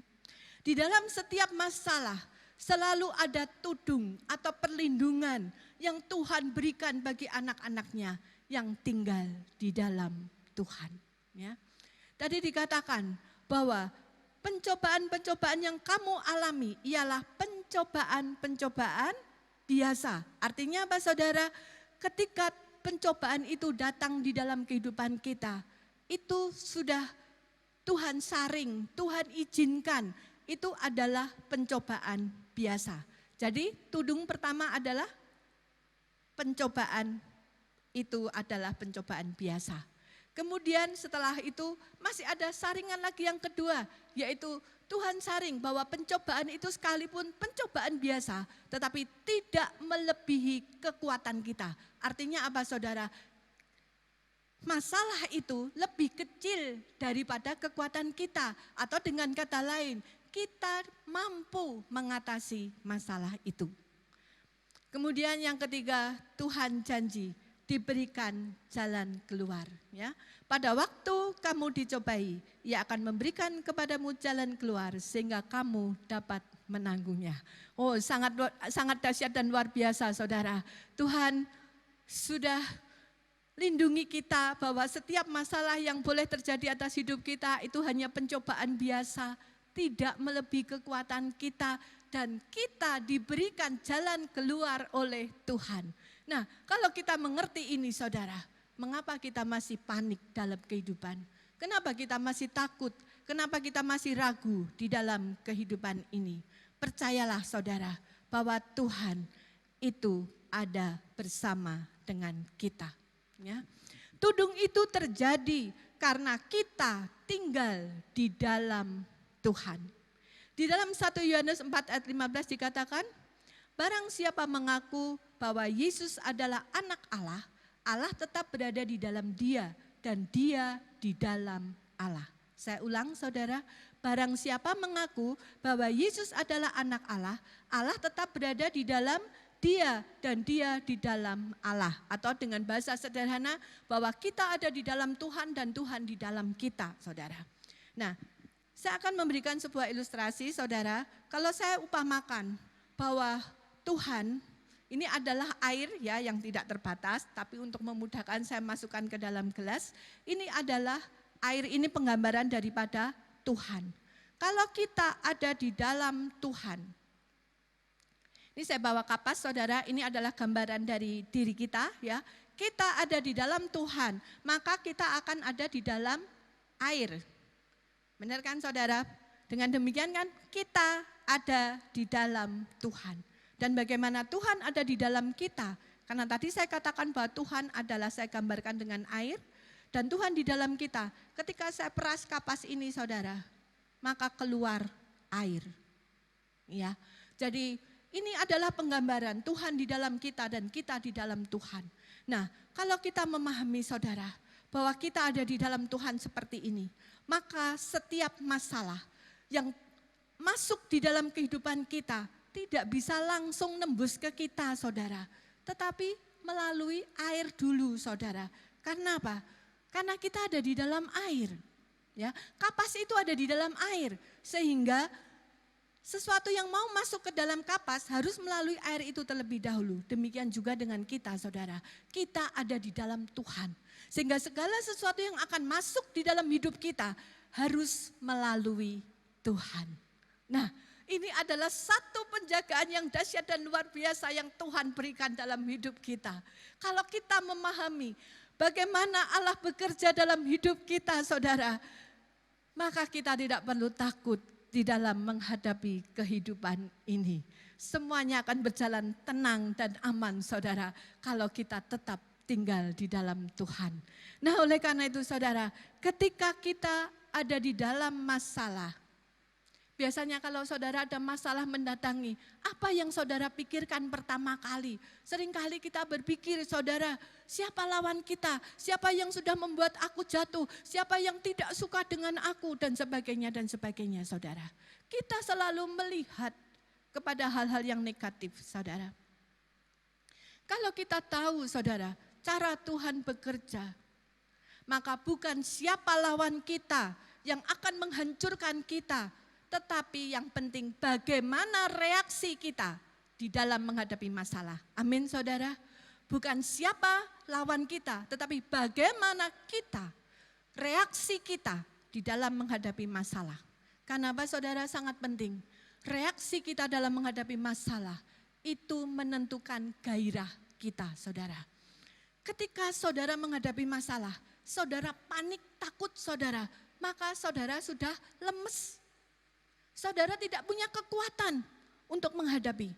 Di dalam setiap masalah, selalu ada tudung atau perlindungan yang Tuhan berikan bagi anak-anaknya yang tinggal di dalam Tuhan. Ya. Tadi dikatakan bahwa pencobaan-pencobaan yang kamu alami ialah pencobaan-pencobaan biasa. Artinya apa, saudara? Ketika pencobaan itu datang di dalam kehidupan kita, itu sudah Tuhan saring, Tuhan izinkan. Itu adalah pencobaan biasa. Jadi tudung pertama adalah pencobaan, itu adalah pencobaan biasa. Kemudian setelah itu masih ada saringan lagi yang kedua, yaitu Tuhan saring bahwa pencobaan itu sekalipun pencobaan biasa, tetapi tidak melebihi kekuatan kita. Artinya apa saudara? Masalah itu lebih kecil daripada kekuatan kita. Atau dengan kata lain, kita mampu mengatasi masalah itu. Kemudian yang ketiga, Tuhan janji diberikan jalan keluar. Ya. Pada waktu kamu dicobai, Ia akan memberikan kepadamu jalan keluar sehingga kamu dapat menanggungnya. Oh, sangat dahsyat dan luar biasa saudara. Tuhan sudah lindungi kita bahwa setiap masalah yang boleh terjadi atas hidup kita itu hanya pencobaan biasa, tidak melebihi kekuatan kita, dan kita diberikan jalan keluar oleh Tuhan. Nah, kalau kita mengerti ini saudara, mengapa kita masih panik dalam kehidupan? Kenapa kita masih takut? Kenapa kita masih ragu di dalam kehidupan ini? Percayalah saudara, bahwa Tuhan itu ada bersama dengan kita. Ya. Tudung itu terjadi karena kita tinggal di dalam Tuhan. Di dalam 1 Yohanes 4 ayat 15 dikatakan, barang siapa mengaku bahwa Yesus adalah anak Allah, Allah tetap berada di dalam dia dan dia di dalam Allah. Saya ulang saudara, barang siapa mengaku bahwa Yesus adalah anak Allah, Allah tetap berada di dalam dia dan dia di dalam Allah. Atau dengan bahasa sederhana, bahwa kita ada di dalam Tuhan dan Tuhan di dalam kita saudara. Nah, saya akan memberikan sebuah ilustrasi saudara, kalau saya upamakan bahwa Tuhan ini adalah air ya yang tidak terbatas, tapi untuk memudahkan saya masukkan ke dalam gelas. Ini adalah air, ini penggambaran daripada Tuhan. Kalau kita ada di dalam Tuhan, ini saya bawa kapas saudara, ini adalah gambaran dari diri kita ya. Kita ada di dalam Tuhan, maka kita akan ada di dalam air. Benar kan saudara? Dengan demikian kan kita ada di dalam Tuhan. Dan bagaimana Tuhan ada di dalam kita. Karena tadi saya katakan bahwa Tuhan adalah, saya gambarkan dengan air. Dan Tuhan di dalam kita. Ketika saya peras kapas ini saudara, maka keluar air. Ya, jadi ini adalah penggambaran Tuhan di dalam kita dan kita di dalam Tuhan. Nah, kalau kita memahami saudara, bahwa kita ada di dalam Tuhan seperti ini, maka setiap masalah yang masuk di dalam kehidupan kita, tidak bisa langsung nembus ke kita saudara, tetapi melalui air dulu saudara. Karena apa? Karena kita ada di dalam air. Ya, kapas itu ada di dalam air, sehingga sesuatu yang mau masuk ke dalam kapas harus melalui air itu terlebih dahulu. Demikian juga dengan kita saudara, kita ada di dalam Tuhan. Sehingga segala sesuatu yang akan masuk di dalam hidup kita harus melalui Tuhan. Nah, ini adalah satu penjagaan yang dahsyat dan luar biasa yang Tuhan berikan dalam hidup kita. Kalau kita memahami bagaimana Allah bekerja dalam hidup kita saudara, maka kita tidak perlu takut di dalam menghadapi kehidupan ini. Semuanya akan berjalan tenang dan aman saudara, kalau kita tetap tinggal di dalam Tuhan. Nah, oleh karena itu saudara, ketika kita ada di dalam masalah, biasanya kalau saudara ada masalah mendatangi, apa yang saudara pikirkan pertama kali? Seringkali kita berpikir saudara, siapa lawan kita? Siapa yang sudah membuat aku jatuh? Siapa yang tidak suka dengan aku? Dan sebagainya saudara. Kita selalu melihat kepada hal-hal yang negatif saudara. Kalau kita tahu saudara, cara Tuhan bekerja, maka bukan siapa lawan kita yang akan menghancurkan kita, tetapi yang penting bagaimana reaksi kita di dalam menghadapi masalah. Amin saudara. Bukan siapa lawan kita, tetapi bagaimana kita, reaksi kita di dalam menghadapi masalah. Karena apa saudara, sangat penting. Reaksi kita dalam menghadapi masalah itu menentukan gairah kita saudara. Ketika saudara menghadapi masalah, saudara panik, takut saudara, maka saudara sudah lemes. Saudara tidak punya kekuatan untuk menghadapi.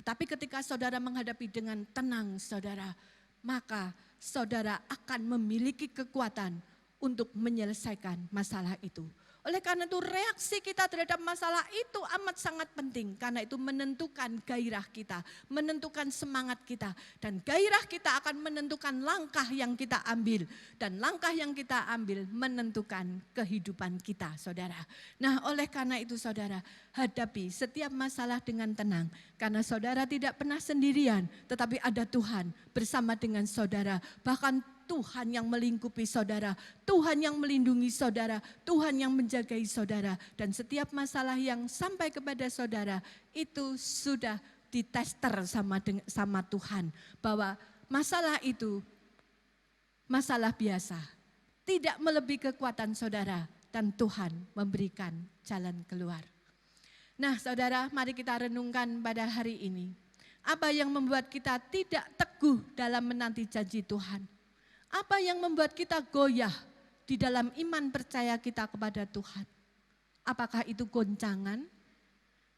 Tetapi ketika saudara menghadapi dengan tenang saudara, maka saudara akan memiliki kekuatan untuk menyelesaikan masalah itu. Oleh karena itu reaksi kita terhadap masalah itu amat sangat penting. Karena itu menentukan gairah kita, menentukan semangat kita. Dan gairah kita akan menentukan langkah yang kita ambil. Dan langkah yang kita ambil menentukan kehidupan kita, saudara. Nah, oleh karena itu saudara, hadapi setiap masalah dengan tenang. Karena saudara tidak pernah sendirian, tetapi ada Tuhan bersama dengan saudara. Bahkan Tuhan yang melingkupi saudara, Tuhan yang melindungi saudara, Tuhan yang menjagai saudara. Dan setiap masalah yang sampai kepada saudara itu sudah ditester sama Tuhan. Bahwa masalah itu masalah biasa, tidak melebihi kekuatan saudara. Dan Tuhan memberikan jalan keluar. Nah saudara, mari kita renungkan pada hari ini. Apa yang membuat kita tidak teguh dalam menanti janji Tuhan? Apa yang membuat kita goyah di dalam iman percaya kita kepada Tuhan? Apakah itu goncangan,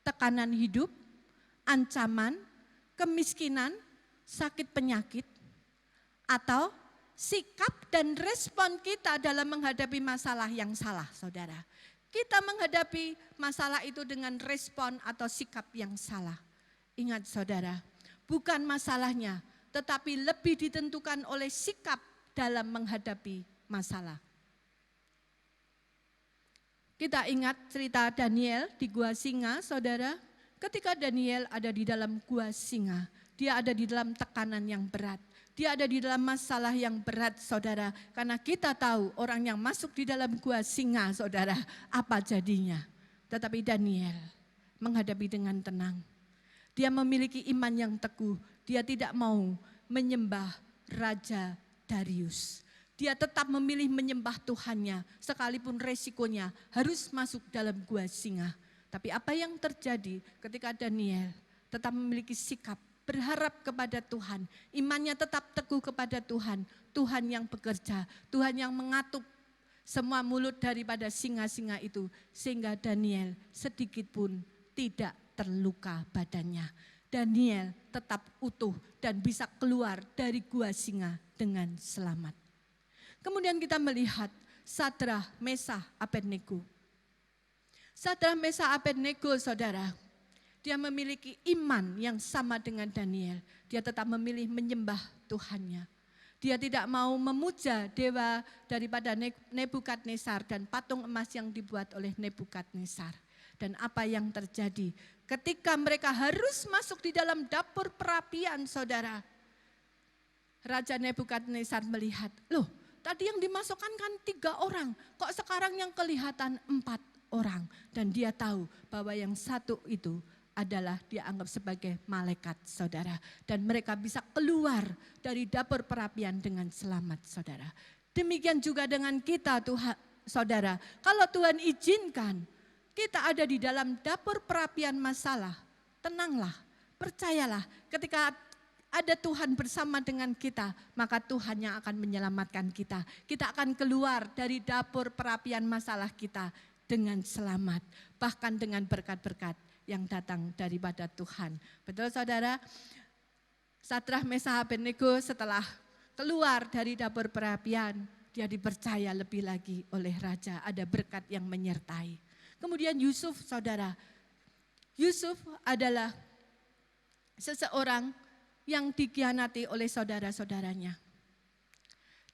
tekanan hidup, ancaman, kemiskinan, sakit penyakit, atau sikap dan respon kita dalam menghadapi masalah yang salah, saudara? Kita menghadapi masalah itu dengan respon atau sikap yang salah. Ingat saudara, bukan masalahnya, tetapi lebih ditentukan oleh sikap dalam menghadapi masalah. Kita ingat cerita Daniel di Gua Singa, saudara. Ketika Daniel ada di dalam Gua Singa, dia ada di dalam tekanan yang berat. Dia ada di dalam masalah yang berat, saudara. Karena kita tahu orang yang masuk di dalam Gua Singa, saudara, apa jadinya. Tetapi Daniel menghadapi dengan tenang. Dia memiliki iman yang teguh. Dia tidak mau menyembah Raja Darius. Dia tetap memilih menyembah Tuhannya, sekalipun resikonya harus masuk dalam Gua Singa. Tapi apa yang terjadi ketika Daniel tetap memiliki sikap berharap kepada Tuhan, imannya tetap teguh kepada Tuhan, Tuhan yang bekerja, Tuhan yang mengatuk semua mulut daripada singa-singa itu, sehingga Daniel sedikit pun tidak terluka badannya. Daniel tetap utuh dan bisa keluar dari Gua Singa dengan selamat. Kemudian kita melihat Sadrah, Mesah, Abednego. Sadrah, Mesah, Abednego, saudara, dia memiliki iman yang sama dengan Daniel. Dia tetap memilih menyembah Tuhannya. Dia tidak mau memuja dewa daripada Nebukadnezar dan patung emas yang dibuat oleh Nebukadnezar. Dan apa yang terjadi ketika mereka harus masuk di dalam dapur perapian, saudara. Raja Nebukadnezar melihat, loh tadi yang dimasukkan kan 3 orang, kok sekarang yang kelihatan 4 orang. Dan dia tahu bahwa yang satu itu adalah dianggap sebagai malaikat, saudara. Dan mereka bisa keluar dari dapur perapian dengan selamat, saudara. Demikian juga dengan kita, Tuhan, saudara. Kalau Tuhan izinkan kita ada di dalam dapur perapian masalah, tenanglah, percayalah ketika ada Tuhan bersama dengan kita, maka Tuhan yang akan menyelamatkan kita. Kita akan keluar dari dapur perapian masalah kita dengan selamat, bahkan dengan berkat-berkat yang datang daripada Tuhan. Betul saudara? Sadrah, Mesah, Abednego setelah keluar dari dapur perapian, dia dipercaya lebih lagi oleh raja, ada berkat yang menyertai. Kemudian Yusuf, saudara. Yusuf adalah seseorang yang dikhianati oleh saudara-saudaranya.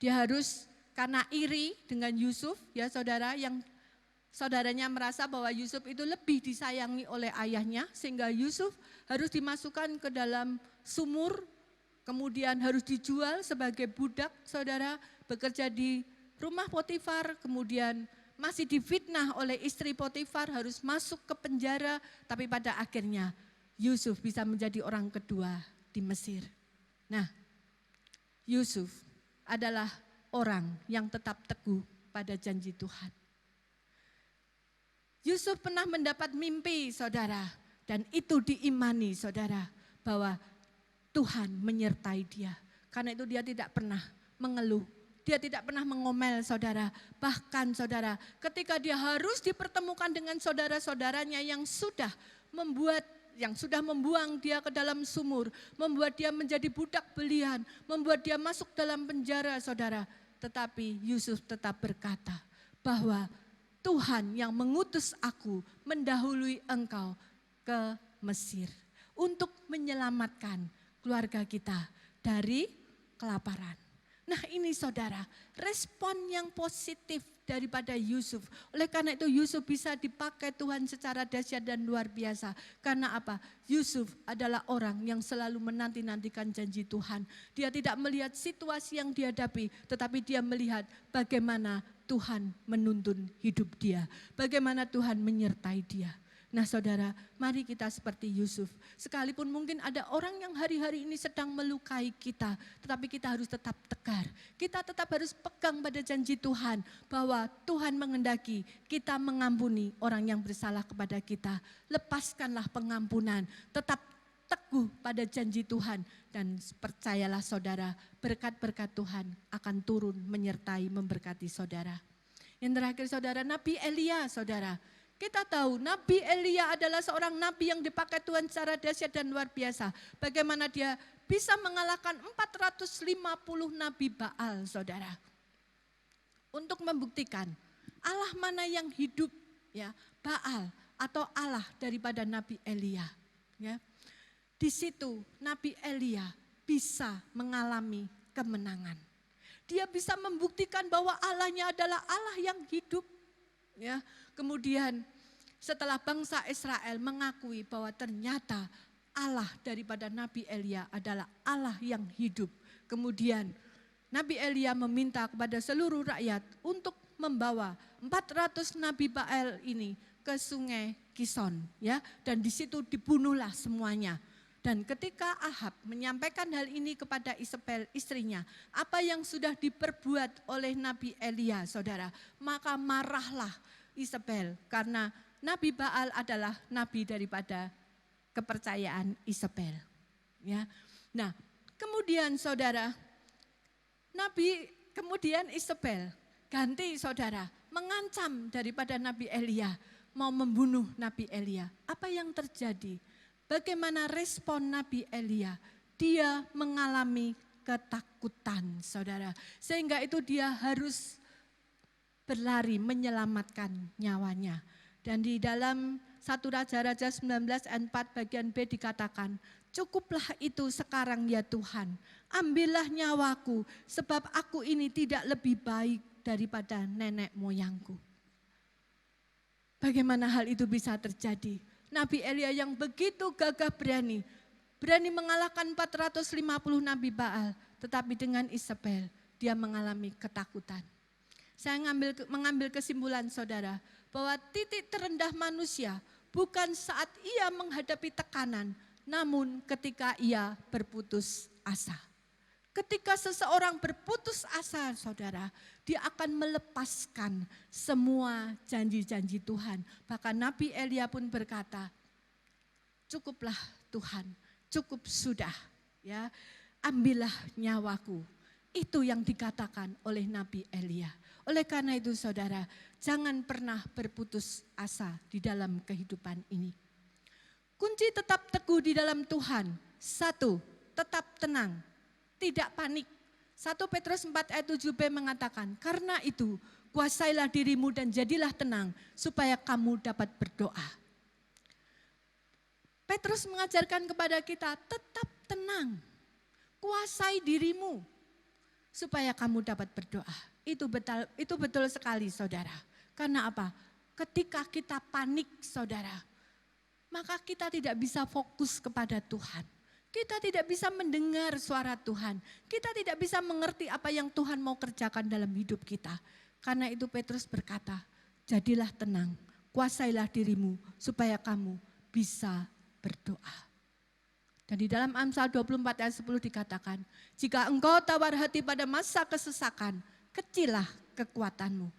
Dia harus karena iri dengan Yusuf, ya saudara, yang saudaranya merasa bahwa Yusuf itu lebih disayangi oleh ayahnya, sehingga Yusuf harus dimasukkan ke dalam sumur, kemudian harus dijual sebagai budak, saudara, bekerja di rumah Potifar, kemudian masih difitnah oleh istri Potifar, harus masuk ke penjara, tapi pada akhirnya Yusuf bisa menjadi orang kedua di Mesir. Nah, Yusuf adalah orang yang tetap teguh pada janji Tuhan. Yusuf pernah mendapat mimpi, saudara, dan itu diimani, saudara, bahwa Tuhan menyertai dia. Karena itu dia tidak pernah mengeluh. Dia tidak pernah mengomel, saudara. Bahkan, saudara, ketika dia harus dipertemukan dengan saudara-saudaranya yang sudah membuang dia ke dalam sumur, membuat dia menjadi budak belian, membuat dia masuk dalam penjara, saudara. Tetapi Yusuf tetap berkata bahwa Tuhan yang mengutus aku mendahului engkau ke Mesir untuk menyelamatkan keluarga kita dari kelaparan. Nah ini saudara, respon yang positif daripada Yusuf. Oleh karena itu Yusuf bisa dipakai Tuhan secara dahsyat dan luar biasa. Karena apa? Yusuf adalah orang yang selalu menanti-nantikan janji Tuhan. Dia tidak melihat situasi yang dihadapi, tetapi dia melihat bagaimana Tuhan menuntun hidup dia. Bagaimana Tuhan menyertai dia. Nah saudara, mari kita seperti Yusuf. Sekalipun mungkin ada orang yang hari-hari ini sedang melukai kita, tetapi kita harus tetap tegar. Kita tetap harus pegang pada janji Tuhan, bahwa Tuhan menghendaki kita mengampuni orang yang bersalah kepada kita. Lepaskanlah pengampunan, tetap teguh pada janji Tuhan. Dan percayalah saudara, berkat-berkat Tuhan akan turun menyertai memberkati saudara. Yang terakhir saudara, Nabi Elia saudara. Kita tahu Nabi Elia adalah seorang nabi yang dipakai Tuhan secara dahsyat dan luar biasa. Bagaimana dia bisa mengalahkan 450 nabi Baal, saudara. Untuk membuktikan Allah mana yang hidup, ya, Baal atau Allah daripada Nabi Elia. Ya. Di situ Nabi Elia bisa mengalami kemenangan. Dia bisa membuktikan bahwa Allahnya adalah Allah yang hidup. Ya, kemudian setelah bangsa Israel mengakui bahwa ternyata Allah daripada Nabi Elia adalah Allah yang hidup. Kemudian Nabi Elia meminta kepada seluruh rakyat untuk membawa 400 Nabi Baal ini ke sungai Kison. Ya, dan di situ dibunuhlah semuanya. Dan ketika Ahab menyampaikan hal ini kepada Isabel istrinya, apa yang sudah diperbuat oleh Nabi Elia saudara, maka marahlah Isabel karena Nabi Baal adalah nabi daripada kepercayaan Isabel. Ya. Nah, kemudian saudara, kemudian Isabel ganti saudara, mengancam daripada Nabi Elia, mau membunuh Nabi Elia. Apa yang terjadi? Bagaimana respon Nabi Elia? Dia mengalami ketakutan saudara. Sehingga itu dia harus berlari menyelamatkan nyawanya. Dan di dalam 1 Raja-Raja 19 ayat 4 bagian B dikatakan, cukuplah itu sekarang ya Tuhan, ambillah nyawaku sebab aku ini tidak lebih baik daripada nenek moyangku. Bagaimana hal itu bisa terjadi? Nabi Elia yang begitu gagah berani mengalahkan 450 Nabi Baal, tetapi dengan Isabel dia mengalami ketakutan. Saya mengambil kesimpulan saudara, bahwa titik terendah manusia bukan saat ia menghadapi tekanan, namun ketika ia berputus asa. Ketika seseorang berputus asa saudara, dia akan melepaskan semua janji-janji Tuhan. Bahkan Nabi Elia pun berkata, cukuplah Tuhan, cukup sudah, ya, ambillah nyawaku. Itu yang dikatakan oleh Nabi Elia. Oleh karena itu saudara, jangan pernah berputus asa di dalam kehidupan ini. Kunci tetap teguh di dalam Tuhan. 1, tetap tenang, tidak panik. 1 Petrus 4 ayat 7b mengatakan, karena itu kuasailah dirimu dan jadilah tenang supaya kamu dapat berdoa. Petrus mengajarkan kepada kita tetap tenang, kuasai dirimu supaya kamu dapat berdoa. Itu betul sekali saudara. Karena apa? Ketika kita panik saudara, maka kita tidak bisa fokus kepada Tuhan. Kita tidak bisa mendengar suara Tuhan. Kita tidak bisa mengerti apa yang Tuhan mau kerjakan dalam hidup kita. Karena itu Petrus berkata, jadilah tenang, kuasailah dirimu supaya kamu bisa berdoa. Dan di dalam Amsal 24 ayat 10 dikatakan, jika engkau tawar hati pada masa kesesakan, kecillah kekuatanmu.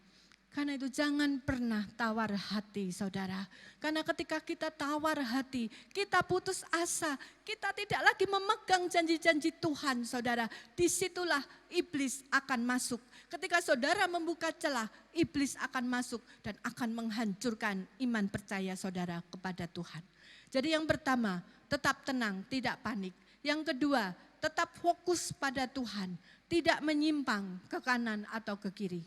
Karena itu jangan pernah tawar hati saudara. Karena ketika kita tawar hati, kita putus asa, kita tidak lagi memegang janji-janji Tuhan saudara. Disitulah iblis akan masuk. Ketika saudara membuka celah, iblis akan masuk dan akan menghancurkan iman percaya saudara kepada Tuhan. Jadi yang pertama, tetap tenang, tidak panik. Yang kedua, tetap fokus pada Tuhan, tidak menyimpang ke kanan atau ke kiri.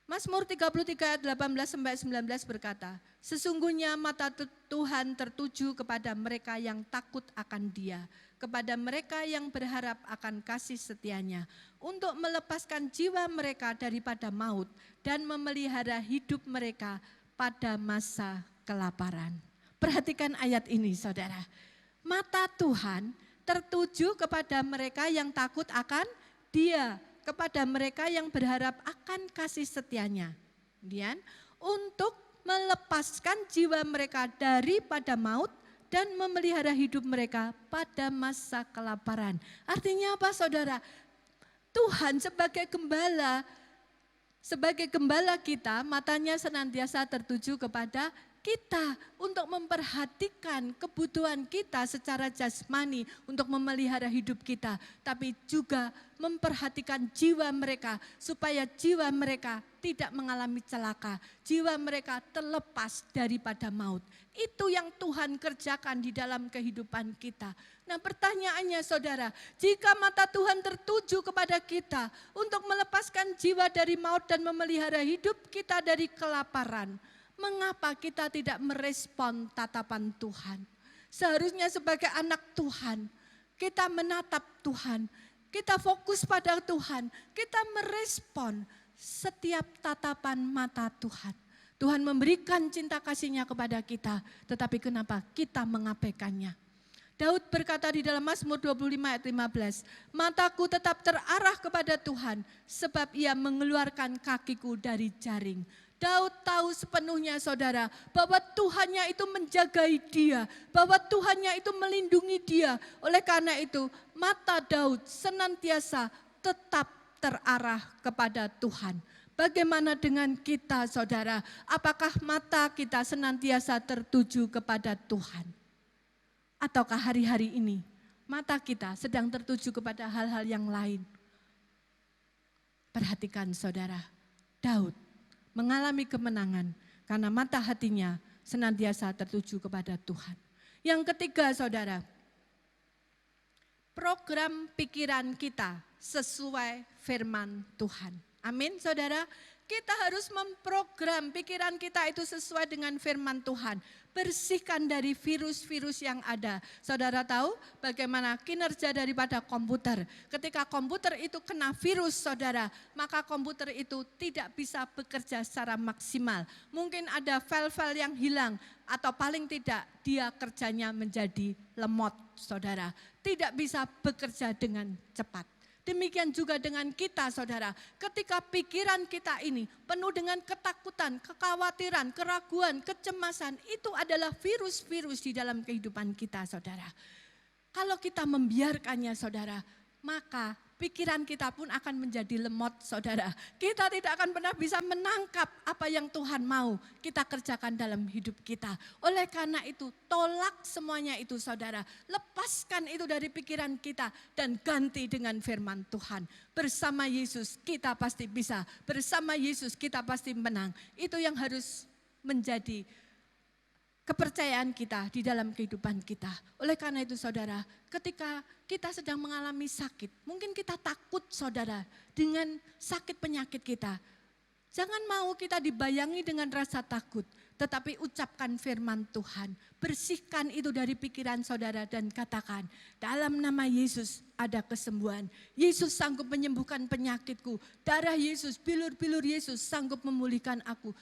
Mazmur 33 ayat 18 sampai 19 berkata, sesungguhnya mata Tuhan tertuju kepada mereka yang takut akan Dia, kepada mereka yang berharap akan kasih setianya, untuk melepaskan jiwa mereka daripada maut dan memelihara hidup mereka pada masa kelaparan. Perhatikan ayat ini saudara. Mata Tuhan tertuju kepada mereka yang takut akan Dia, kepada mereka yang berharap akan kasih setianya. Kemudian untuk melepaskan jiwa mereka daripada maut dan memelihara hidup mereka pada masa kelaparan. Artinya apa saudara? Tuhan sebagai gembala kita, matanya senantiasa tertuju kepada kita untuk memperhatikan kebutuhan kita secara jasmani untuk memelihara hidup kita, tapi juga memperhatikan jiwa mereka supaya jiwa mereka tidak mengalami celaka, jiwa mereka terlepas daripada maut. Itu yang Tuhan kerjakan di dalam kehidupan kita. Nah, pertanyaannya saudara, jika mata Tuhan tertuju kepada kita untuk melepaskan jiwa dari maut dan memelihara hidup kita dari kelaparan, mengapa kita tidak merespon tatapan Tuhan? Seharusnya sebagai anak Tuhan, kita menatap Tuhan, kita fokus pada Tuhan, kita merespon setiap tatapan mata Tuhan. Tuhan memberikan cinta kasih-Nya kepada kita, tetapi kenapa kita mengabaikannya? Daud berkata di dalam Mazmur 25 ayat 15, mataku tetap terarah kepada Tuhan, sebab Ia mengeluarkan kakiku dari jaring. Daud tahu sepenuhnya saudara, bahwa Tuhannya itu menjagai dia, bahwa Tuhannya itu melindungi dia. Oleh karena itu, mata Daud senantiasa tetap terarah kepada Tuhan. Bagaimana dengan kita saudara? Apakah mata kita senantiasa tertuju kepada Tuhan? Ataukah hari-hari ini mata kita sedang tertuju kepada hal-hal yang lain? Perhatikan saudara, Daud mengalami kemenangan karena mata hatinya senantiasa tertuju kepada Tuhan. Yang ketiga saudara, program pikiran kita sesuai firman Tuhan. Amin saudara, kita harus memprogram pikiran kita itu sesuai dengan firman Tuhan. Bersihkan dari virus-virus yang ada. Saudara tahu bagaimana kinerja daripada komputer. Ketika komputer itu kena virus saudara, maka komputer itu tidak bisa bekerja secara maksimal. Mungkin ada file-file yang hilang atau paling tidak dia kerjanya menjadi lemot saudara. Tidak bisa bekerja dengan cepat. Demikian juga dengan kita saudara, ketika pikiran kita ini penuh dengan ketakutan, kekhawatiran, keraguan, kecemasan, itu adalah virus-virus di dalam kehidupan kita saudara. Kalau kita membiarkannya saudara, maka pikiran kita pun akan menjadi lemot saudara. Kita tidak akan pernah bisa menangkap apa yang Tuhan mau kita kerjakan dalam hidup kita. Oleh karena itu tolak semuanya itu saudara. Lepaskan itu dari pikiran kita dan ganti dengan firman Tuhan. Bersama Yesus kita pasti bisa. Bersama Yesus kita pasti menang. Itu yang harus menjadi kepercayaan kita di dalam kehidupan kita. Oleh karena itu saudara, ketika kita sedang mengalami sakit, mungkin kita takut saudara dengan sakit penyakit kita. Jangan mau kita dibayangi dengan rasa takut, tetapi ucapkan firman Tuhan. Bersihkan itu dari pikiran saudara dan katakan, dalam nama Yesus ada kesembuhan. Yesus sanggup menyembuhkan penyakitku. Darah Yesus, bilur-bilur Yesus sanggup memulihkan aku.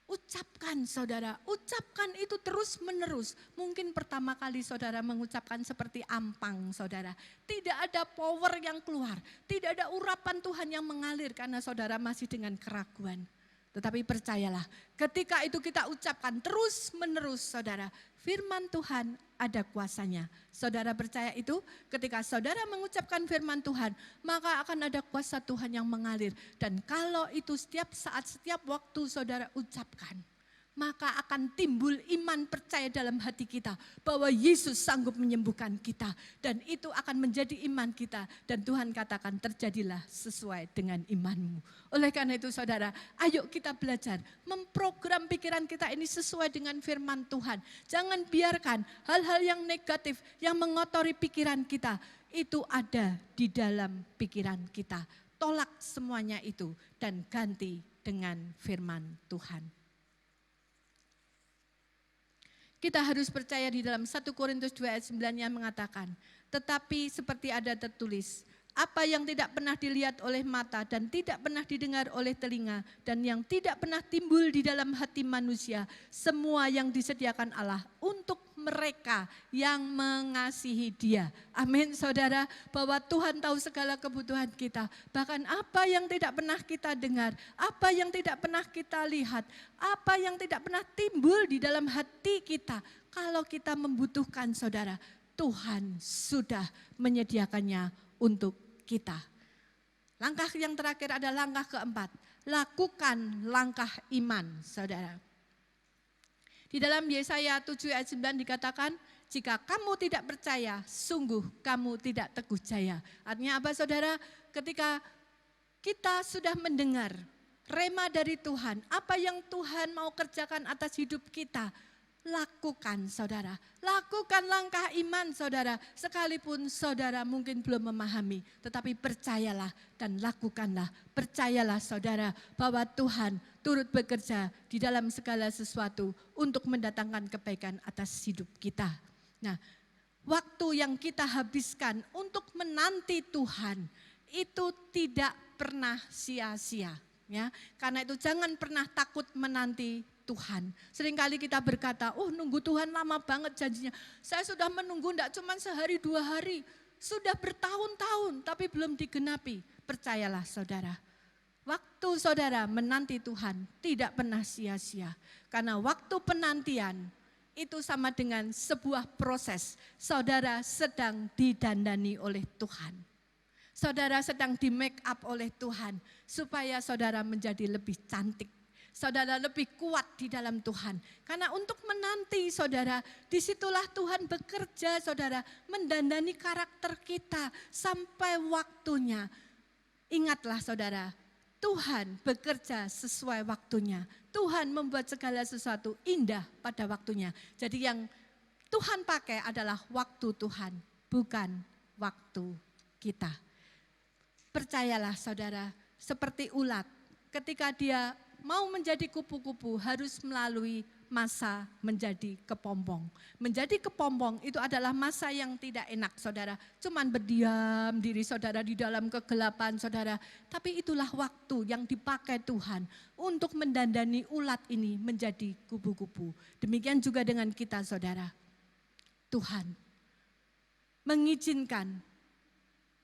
Ucapkan saudara, ucapkan itu terus menerus. Mungkin pertama kali saudara mengucapkan seperti ampang saudara. Tidak ada power yang keluar, tidak ada urapan Tuhan yang mengalir karena saudara masih dengan keraguan. Tetapi percayalah, ketika itu kita ucapkan terus menerus saudara, firman Tuhan ada kuasanya. Saudara percaya itu? Ketika saudara mengucapkan firman Tuhan, maka akan ada kuasa Tuhan yang mengalir. Dan kalau itu setiap saat, setiap waktu saudara ucapkan, maka akan timbul iman percaya dalam hati kita bahwa Yesus sanggup menyembuhkan kita. Dan itu akan menjadi iman kita. Dan Tuhan katakan terjadilah sesuai dengan imanmu. Oleh karena itu saudara, ayo kita belajar memprogram pikiran kita ini sesuai dengan firman Tuhan. Jangan biarkan hal-hal yang negatif yang mengotori pikiran kita itu ada di dalam pikiran kita. Tolak semuanya itu dan ganti dengan firman Tuhan. Kita harus percaya di dalam 1 Korintus 2 ayat 9 yang mengatakan, tetapi seperti ada tertulis, apa yang tidak pernah dilihat oleh mata dan tidak pernah didengar oleh telinga dan yang tidak pernah timbul di dalam hati manusia, semua yang disediakan Allah untuk mereka yang mengasihi Dia. Amin saudara, bahwa Tuhan tahu segala kebutuhan kita. Bahkan apa yang tidak pernah kita dengar, apa yang tidak pernah kita lihat, apa yang tidak pernah timbul di dalam hati kita. Kalau kita membutuhkan saudara, Tuhan sudah menyediakannya untuk kita. Langkah yang terakhir adalah langkah keempat. Lakukan langkah iman, saudara. Di dalam Yesaya 7 ayat 9 dikatakan, jika kamu tidak percaya, sungguh kamu tidak teguh jaya. Artinya apa saudara? Ketika kita sudah mendengar rema dari Tuhan, apa yang Tuhan mau kerjakan atas hidup kita, lakukan saudara, lakukan langkah iman saudara, sekalipun saudara mungkin belum memahami, tetapi percayalah dan lakukanlah, percayalah saudara bahwa Tuhan turut bekerja di dalam segala sesuatu untuk mendatangkan kebaikan atas hidup kita. Nah, waktu yang kita habiskan untuk menanti Tuhan itu tidak pernah sia-sia, ya. Karena itu jangan pernah takut menanti Tuhan. Seringkali kita berkata, oh nunggu Tuhan lama banget janjinya. Saya sudah menunggu tidak cuma sehari 2 hari, sudah bertahun-tahun tapi belum digenapi. Percayalah saudara, waktu saudara menanti Tuhan tidak pernah sia-sia. Karena waktu penantian itu sama dengan sebuah proses. Saudara sedang didandani oleh Tuhan. Saudara sedang di make up oleh Tuhan supaya saudara menjadi lebih cantik. Saudara lebih kuat di dalam Tuhan. Karena untuk menanti saudara, disitulah Tuhan bekerja saudara, mendandani karakter kita sampai waktunya. Ingatlah saudara, Tuhan bekerja sesuai waktunya. Tuhan membuat segala sesuatu indah pada waktunya. Jadi yang Tuhan pakai adalah waktu Tuhan, bukan waktu kita. Percayalah saudara, seperti ulat ketika dia mau menjadi kupu-kupu harus melalui masa menjadi kepompong. Menjadi kepompong itu adalah masa yang tidak enak saudara. Cuman berdiam diri saudara di dalam kegelapan saudara. Tapi itulah waktu yang dipakai Tuhan untuk mendandani ulat ini menjadi kupu-kupu. Demikian juga dengan kita saudara. Tuhan mengizinkan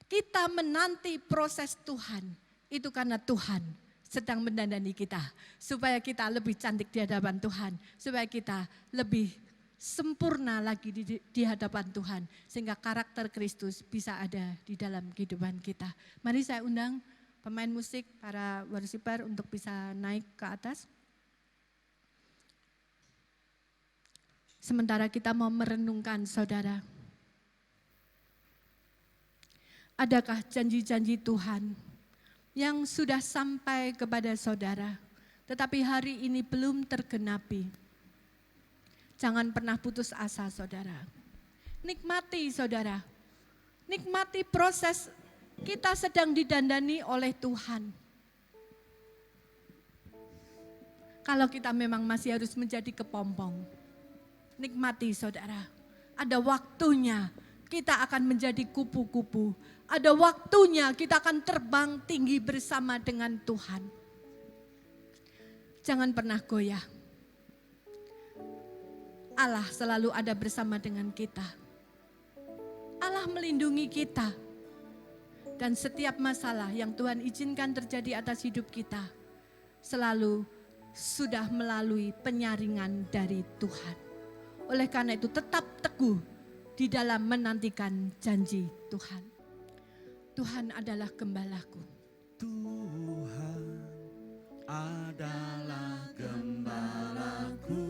kita menanti proses Tuhan. Itu karena Tuhan sedang mendandani kita, supaya kita lebih cantik di hadapan Tuhan, supaya kita lebih sempurna lagi di hadapan Tuhan, sehingga karakter Kristus bisa ada di dalam kehidupan kita. Mari saya undang pemain musik, para worshiper untuk bisa naik ke atas. Sementara kita mau merenungkan saudara, adakah janji-janji Tuhan yang sudah sampai kepada saudara, tetapi hari ini belum tergenapi? Jangan pernah putus asa saudara. Nikmati saudara, nikmati proses kita sedang didandani oleh Tuhan. Kalau kita memang masih harus menjadi kepompong, nikmati saudara. Ada waktunya kita akan menjadi kupu-kupu. Ada waktunya kita akan terbang tinggi bersama dengan Tuhan. Jangan pernah goyah. Allah selalu ada bersama dengan kita. Allah melindungi kita. Dan setiap masalah yang Tuhan izinkan terjadi atas hidup kita, selalu sudah melalui penyaringan dari Tuhan. Oleh karena itu tetap teguh di dalam menantikan janji Tuhan. Tuhan adalah gembalaku. Tuhan adalah gembalaku,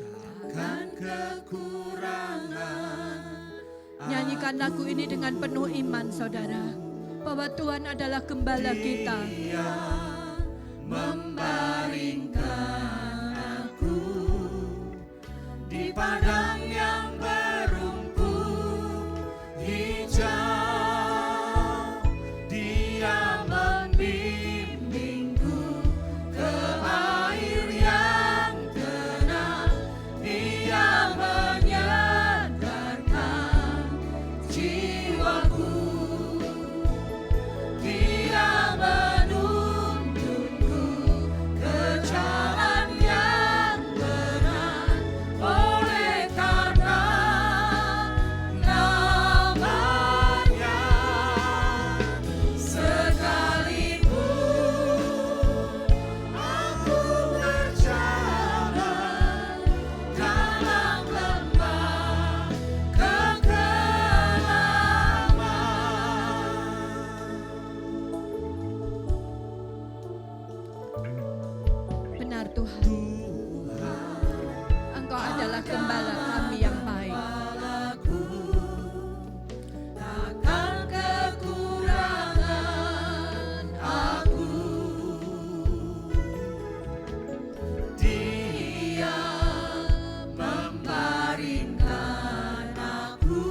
takkan kekurangan. Nyanyikan lagu ini dengan penuh iman saudara, bahwa Tuhan adalah gembala kita. Membaringkan aku di padang yang berumput hijau. Dia membimbing Tuhan. Engkau adalah gembala kami yang baik. Takkan kekurangan aku. Dia membaringkan aku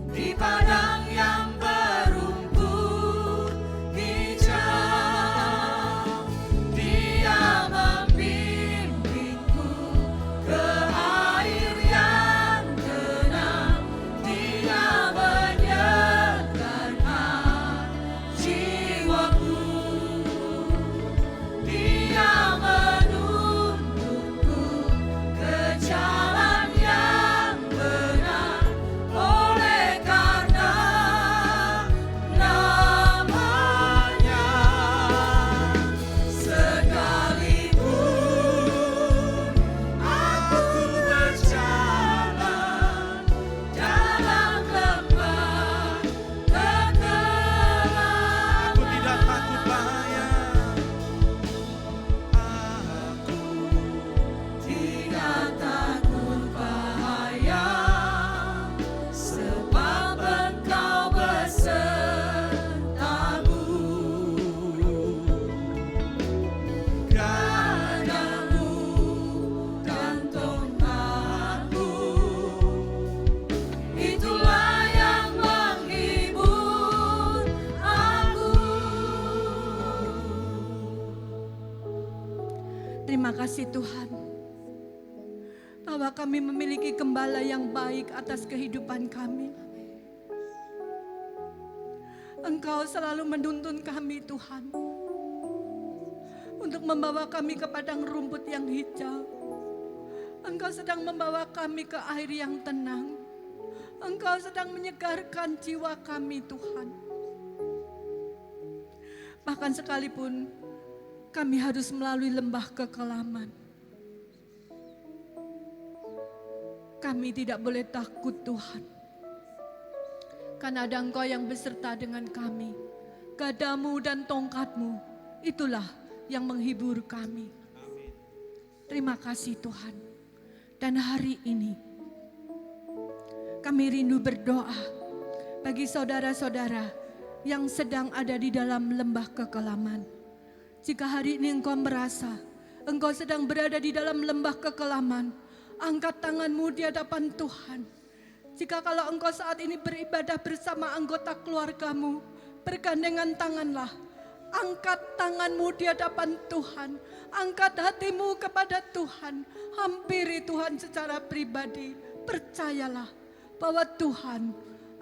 di padang yang berumput hijau. Dia membimbingku ke air yang tenang. Dia menyegarkan jiwaku. Dia menuntunku ke jalan yang benar. Oleh karena namanya, sekalipun aku berjalan dalam lembah kegelapan, Aku tidak takut bahaya. Aku tidak takut bahaya, sebab Engkau besertaku. Gadamu dan tongkatmu, itulah yang menghibur aku. Terima kasih Tuhan, bahwa kami memiliki gembala yang baik atas kehidupan kami. Engkau selalu menuntun kami Tuhan, untuk membawa kami ke padang rumput yang hijau. Engkau sedang membawa kami ke air yang tenang. Engkau sedang menyegarkan jiwa kami Tuhan. Bahkan sekalipun kami harus melalui lembah kekelaman, kami tidak boleh takut Tuhan, karena ada Engkau yang beserta dengan kami. Gadamu dan tongkatmu, itulah yang menghibur kami. Terima kasih Tuhan. Dan hari ini kami rindu berdoa bagi saudara-saudara yang sedang ada di dalam lembah kekelaman. Jika hari ini engkau merasa engkau sedang berada di dalam lembah kekelaman, angkat tanganmu di hadapan Tuhan. Jika kalau engkau saat ini beribadah bersama anggota keluargamu, bergandengan tanganlah. Angkat tanganmu di hadapan Tuhan. Angkat hatimu kepada Tuhan. Hampiri Tuhan secara pribadi. Percayalah bahwa Tuhan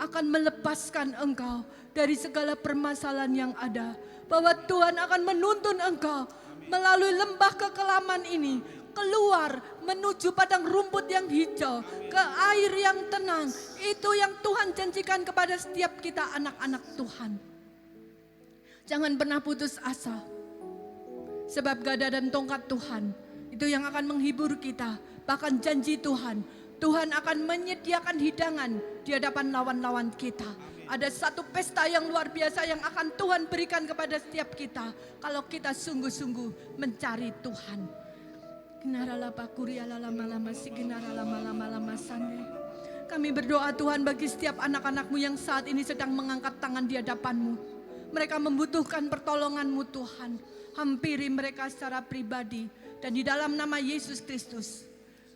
akan melepaskan engkau dari segala permasalahan yang ada. Bahwa Tuhan akan menuntun engkau melalui lembah kekelaman ini, keluar menuju padang rumput yang hijau, ke air yang tenang. Itu yang Tuhan janjikan kepada setiap kita anak-anak Tuhan. Jangan pernah putus asa, sebab gada dan tongkat Tuhan itu yang akan menghibur kita. Bahkan janji Tuhan, Tuhan akan menyediakan hidangan di hadapan lawan-lawan kita. Ada satu pesta yang luar biasa yang akan Tuhan berikan kepada setiap kita kalau kita sungguh-sungguh mencari Tuhan. Kami berdoa Tuhan bagi setiap anak-anak-Mu yang saat ini sedang mengangkat tangan di hadapan-Mu. Mereka membutuhkan pertolongan-Mu Tuhan. Hampiri mereka secara pribadi. Dan di dalam nama Yesus Kristus,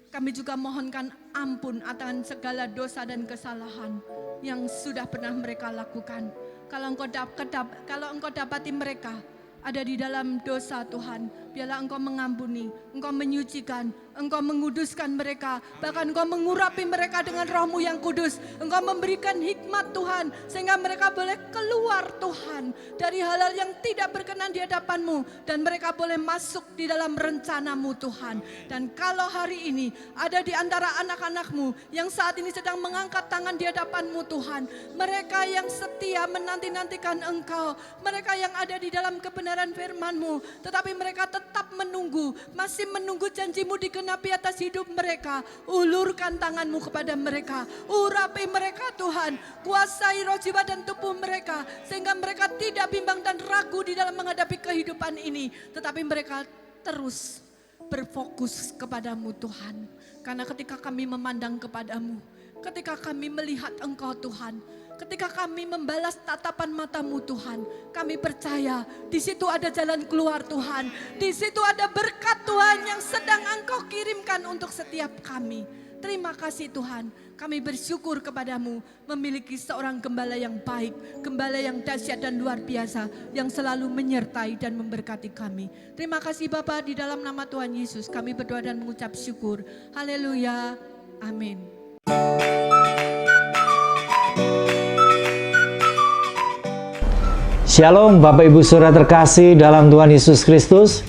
kami juga mohonkan ampun atas segala dosa dan kesalahan yang sudah pernah mereka lakukan. Kalau Engkau dapati mereka ada di dalam dosa Tuhan, biarlah Engkau mengampuni, Engkau menyucikan, Engkau menguduskan mereka, bahkan Engkau mengurapi mereka dengan Roh-Mu yang kudus. Engkau memberikan hikmat Tuhan, sehingga mereka boleh keluar Tuhan dari hal-hal yang tidak berkenan di hadapan-Mu, dan mereka boleh masuk di dalam rencana-Mu Tuhan. Dan kalau hari ini ada di antara anak-anak-Mu yang saat ini sedang mengangkat tangan di hadapan-Mu Tuhan, mereka yang setia menanti-nantikan Engkau, mereka yang ada di dalam kebenaran firman-Mu, tetapi mereka tetap menunggu, masih menunggu janji-Mu digenapi atas hidup mereka. Ulurkan tangan-Mu kepada mereka, urapi mereka Tuhan, kuasai roh, jiwa dan tubuh mereka, sehingga mereka tidak bimbang dan ragu di dalam menghadapi kehidupan ini, tetapi mereka terus berfokus kepadamu Tuhan. Karena ketika kami memandang kepadamu, ketika kami melihat Engkau Tuhan, ketika kami membalas tatapan matamu Tuhan, kami percaya di situ ada jalan keluar Tuhan. Di situ ada berkat Tuhan yang sedang Engkau kirimkan untuk setiap kami. Terima kasih Tuhan, kami bersyukur kepadamu memiliki seorang gembala yang baik, gembala yang dahsyat dan luar biasa, yang selalu menyertai dan memberkati kami. Terima kasih Bapa, di dalam nama Tuhan Yesus kami berdoa dan mengucap syukur. Haleluya, amin. Shalom Bapak Ibu Saudara terkasih dalam Tuhan Yesus Kristus.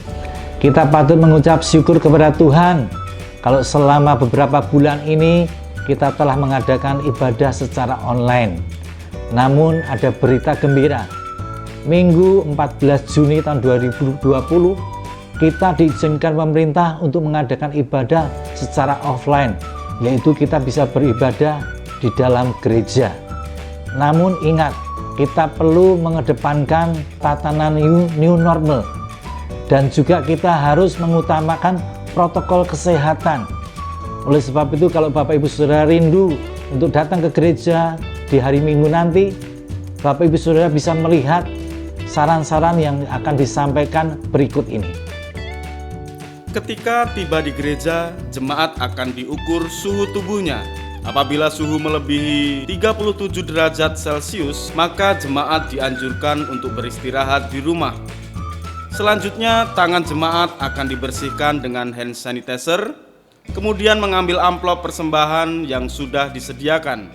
Kita patut mengucap syukur kepada Tuhan kalau selama beberapa bulan ini kita telah mengadakan ibadah secara online. Namun ada berita gembira. Minggu 14 Juni tahun 2020 kita diizinkan pemerintah untuk mengadakan ibadah secara offline, yaitu kita bisa beribadah di dalam gereja. Namun ingat, kita perlu mengedepankan tatanan new normal, dan juga kita harus mengutamakan protokol kesehatan. Oleh sebab itu, kalau Bapak Ibu Saudara rindu untuk datang ke gereja di hari Minggu nanti, Bapak Ibu Saudara bisa melihat saran-saran yang akan disampaikan berikut ini. Ketika tiba di gereja, jemaat akan diukur suhu tubuhnya. Apabila suhu melebihi 37 derajat Celcius, maka jemaat dianjurkan untuk beristirahat di rumah. Selanjutnya, tangan jemaat akan dibersihkan dengan hand sanitizer, kemudian mengambil amplop persembahan yang sudah disediakan.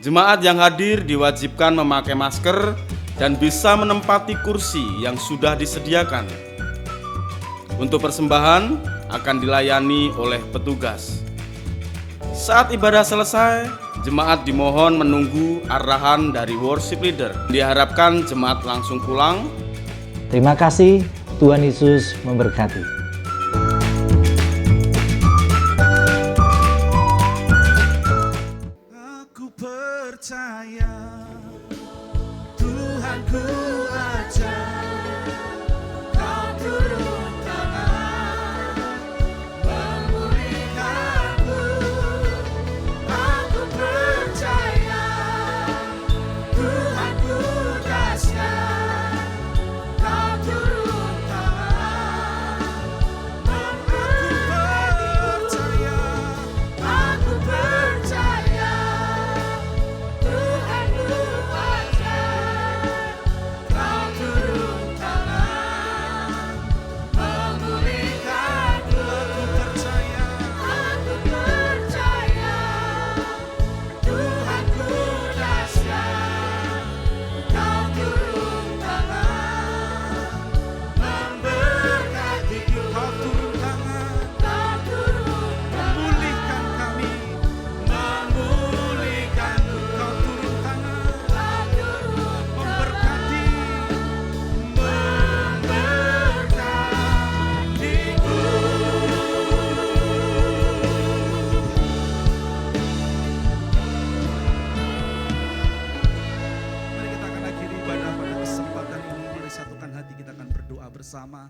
Jemaat yang hadir diwajibkan memakai masker dan bisa menempati kursi yang sudah disediakan. Untuk persembahan akan dilayani oleh petugas. Saat ibadah selesai, jemaat dimohon menunggu arahan dari worship leader. Diharapkan jemaat langsung pulang. Terima kasih, Tuhan Yesus memberkati. Aku percaya Tuhan ku ajar, Kau turun tangan memulihkanku. Aku percaya Tuhan ku dahsyat, Kau turun tangan. Aku percaya Tuhan ku ajar, Kau turun tangan memulihkanku. Aku percaya Tuhan ku dahsyat, Kau turun tangan memberkatiku. Kau turun tangan, memulihkan kami, memulihkanku. Kau turun tangan, memberkati, memberkatiku. Mari kita akan akhiri ibadah pada kesempatan ini. Mari satukan hati, kita akan berdoa bersama.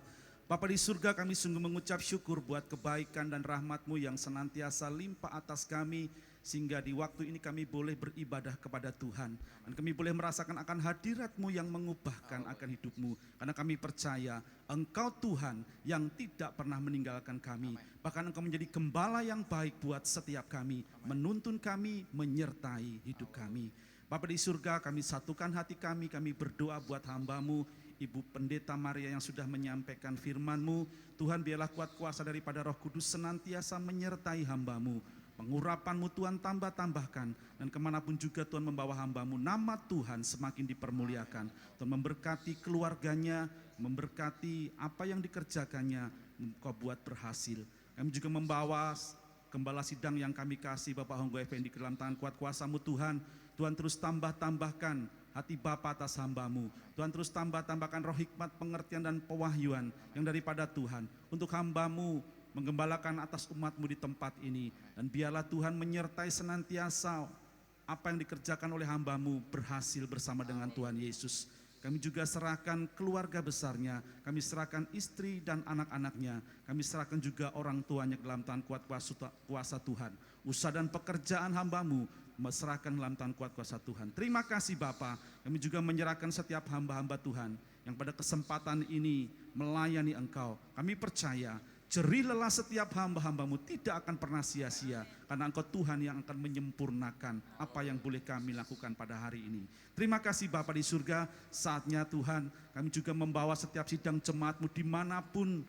Bapa di surga, kami sungguh mengucap syukur buat kebaikan dan rahmat-Mu yang senantiasa limpah atas kami, sehingga di waktu ini kami boleh beribadah kepada Tuhan. Dan kami boleh merasakan akan hadirat-Mu yang mengubahkan akan hidup-Mu. Karena kami percaya Engkau Tuhan yang tidak pernah meninggalkan kami. Bahkan Engkau menjadi gembala yang baik buat setiap kami, menuntun kami, menyertai hidup kami. Bapa di surga, kami satukan hati kami berdoa buat hamba-Mu, Ibu Pendeta Maria yang sudah menyampaikan firman-Mu. Tuhan, biarlah kuat kuasa daripada Roh Kudus senantiasa menyertai hamba-Mu. Pengurapan-Mu Tuhan tambah-tambahkan, dan kemanapun juga Tuhan membawa hamba-Mu, nama Tuhan semakin dipermuliakan. Tuhan memberkati keluarganya, memberkati apa yang dikerjakannya, Engkau buat berhasil. Kami juga membawa gembala sidang yang kami kasih, Bapak Honggo Effendi, ke dalam tangan kuat kuasa-Mu Tuhan. Tuhan terus tambah-tambahkan hati Bapa atas hamba-Mu. Tuhan terus tambah-tambahkan roh hikmat, pengertian dan pewahyuan yang daripada Tuhan untuk hamba-Mu menggembalakan atas umat-Mu di tempat ini. Dan biarlah Tuhan menyertai senantiasa apa yang dikerjakan oleh hamba-Mu berhasil bersama dengan Tuhan Yesus. Kami juga serahkan keluarga besarnya, kami serahkan istri dan anak-anaknya, kami serahkan juga orang tuanya ke dalam tangan kuat kuasa Tuhan. Usaha dan pekerjaan hamba-Mu serahkan dalam tangan kuat kuasa Tuhan. Terima kasih Bapa, kami juga menyerahkan setiap hamba-hamba Tuhan yang pada kesempatan ini melayani Engkau. Kami percaya jerih lelah setiap hamba-hamba-Mu tidak akan pernah sia-sia, karena Engkau Tuhan yang akan menyempurnakan apa yang boleh kami lakukan pada hari ini. Terima kasih Bapa di surga, saatnya Tuhan kami juga membawa setiap sidang jemaat-Mu dimanapun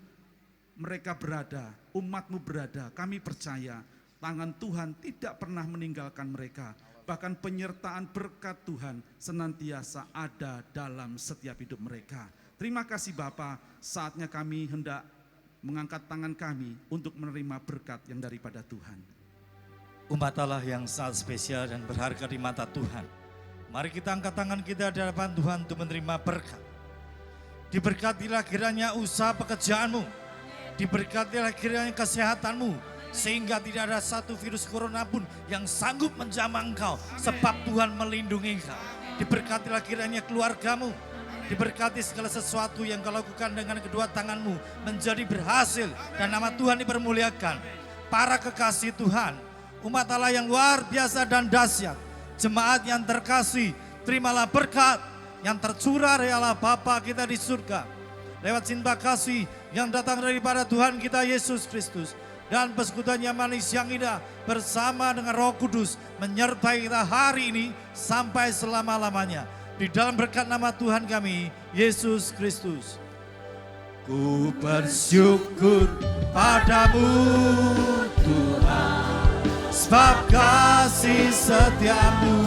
mereka berada, umat-Mu berada. Kami percaya tangan Tuhan tidak pernah meninggalkan mereka, bahkan penyertaan berkat Tuhan senantiasa ada dalam setiap hidup mereka. Terima kasih Bapa, saatnya kami hendak mengangkat tangan kami untuk menerima berkat yang daripada Tuhan. Umat Allah yang sangat spesial dan berharga di mata Tuhan. Mari kita angkat tangan kita di hadapan Tuhan untuk menerima berkat. Diberkatilah kiranya usaha pekerjaanmu. Diberkatilah kiranya kesehatanmu. Sehingga tidak ada satu virus corona pun yang sanggup menjamah engkau. Sebab Tuhan melindungi engkau. Diberkatilah kiranya keluargamu. Diberkati segala sesuatu yang kau lakukan dengan kedua tanganmu menjadi berhasil dan nama Tuhan dipermuliakan. Para kekasih Tuhan, umat Allah yang luar biasa dan dahsyat, jemaat yang terkasih, terimalah berkat yang tercurah dari Allah Bapa kita di surga. Lewat cinta kasih yang datang daripada Tuhan kita Yesus Kristus dan persekutuan yang manis yang indah bersama dengan Roh Kudus menyertai kita hari ini sampai selama-lamanya. Di dalam berkat nama Tuhan kami, Yesus Kristus. Ku bersyukur padamu Tuhan, sebab kasih setiamu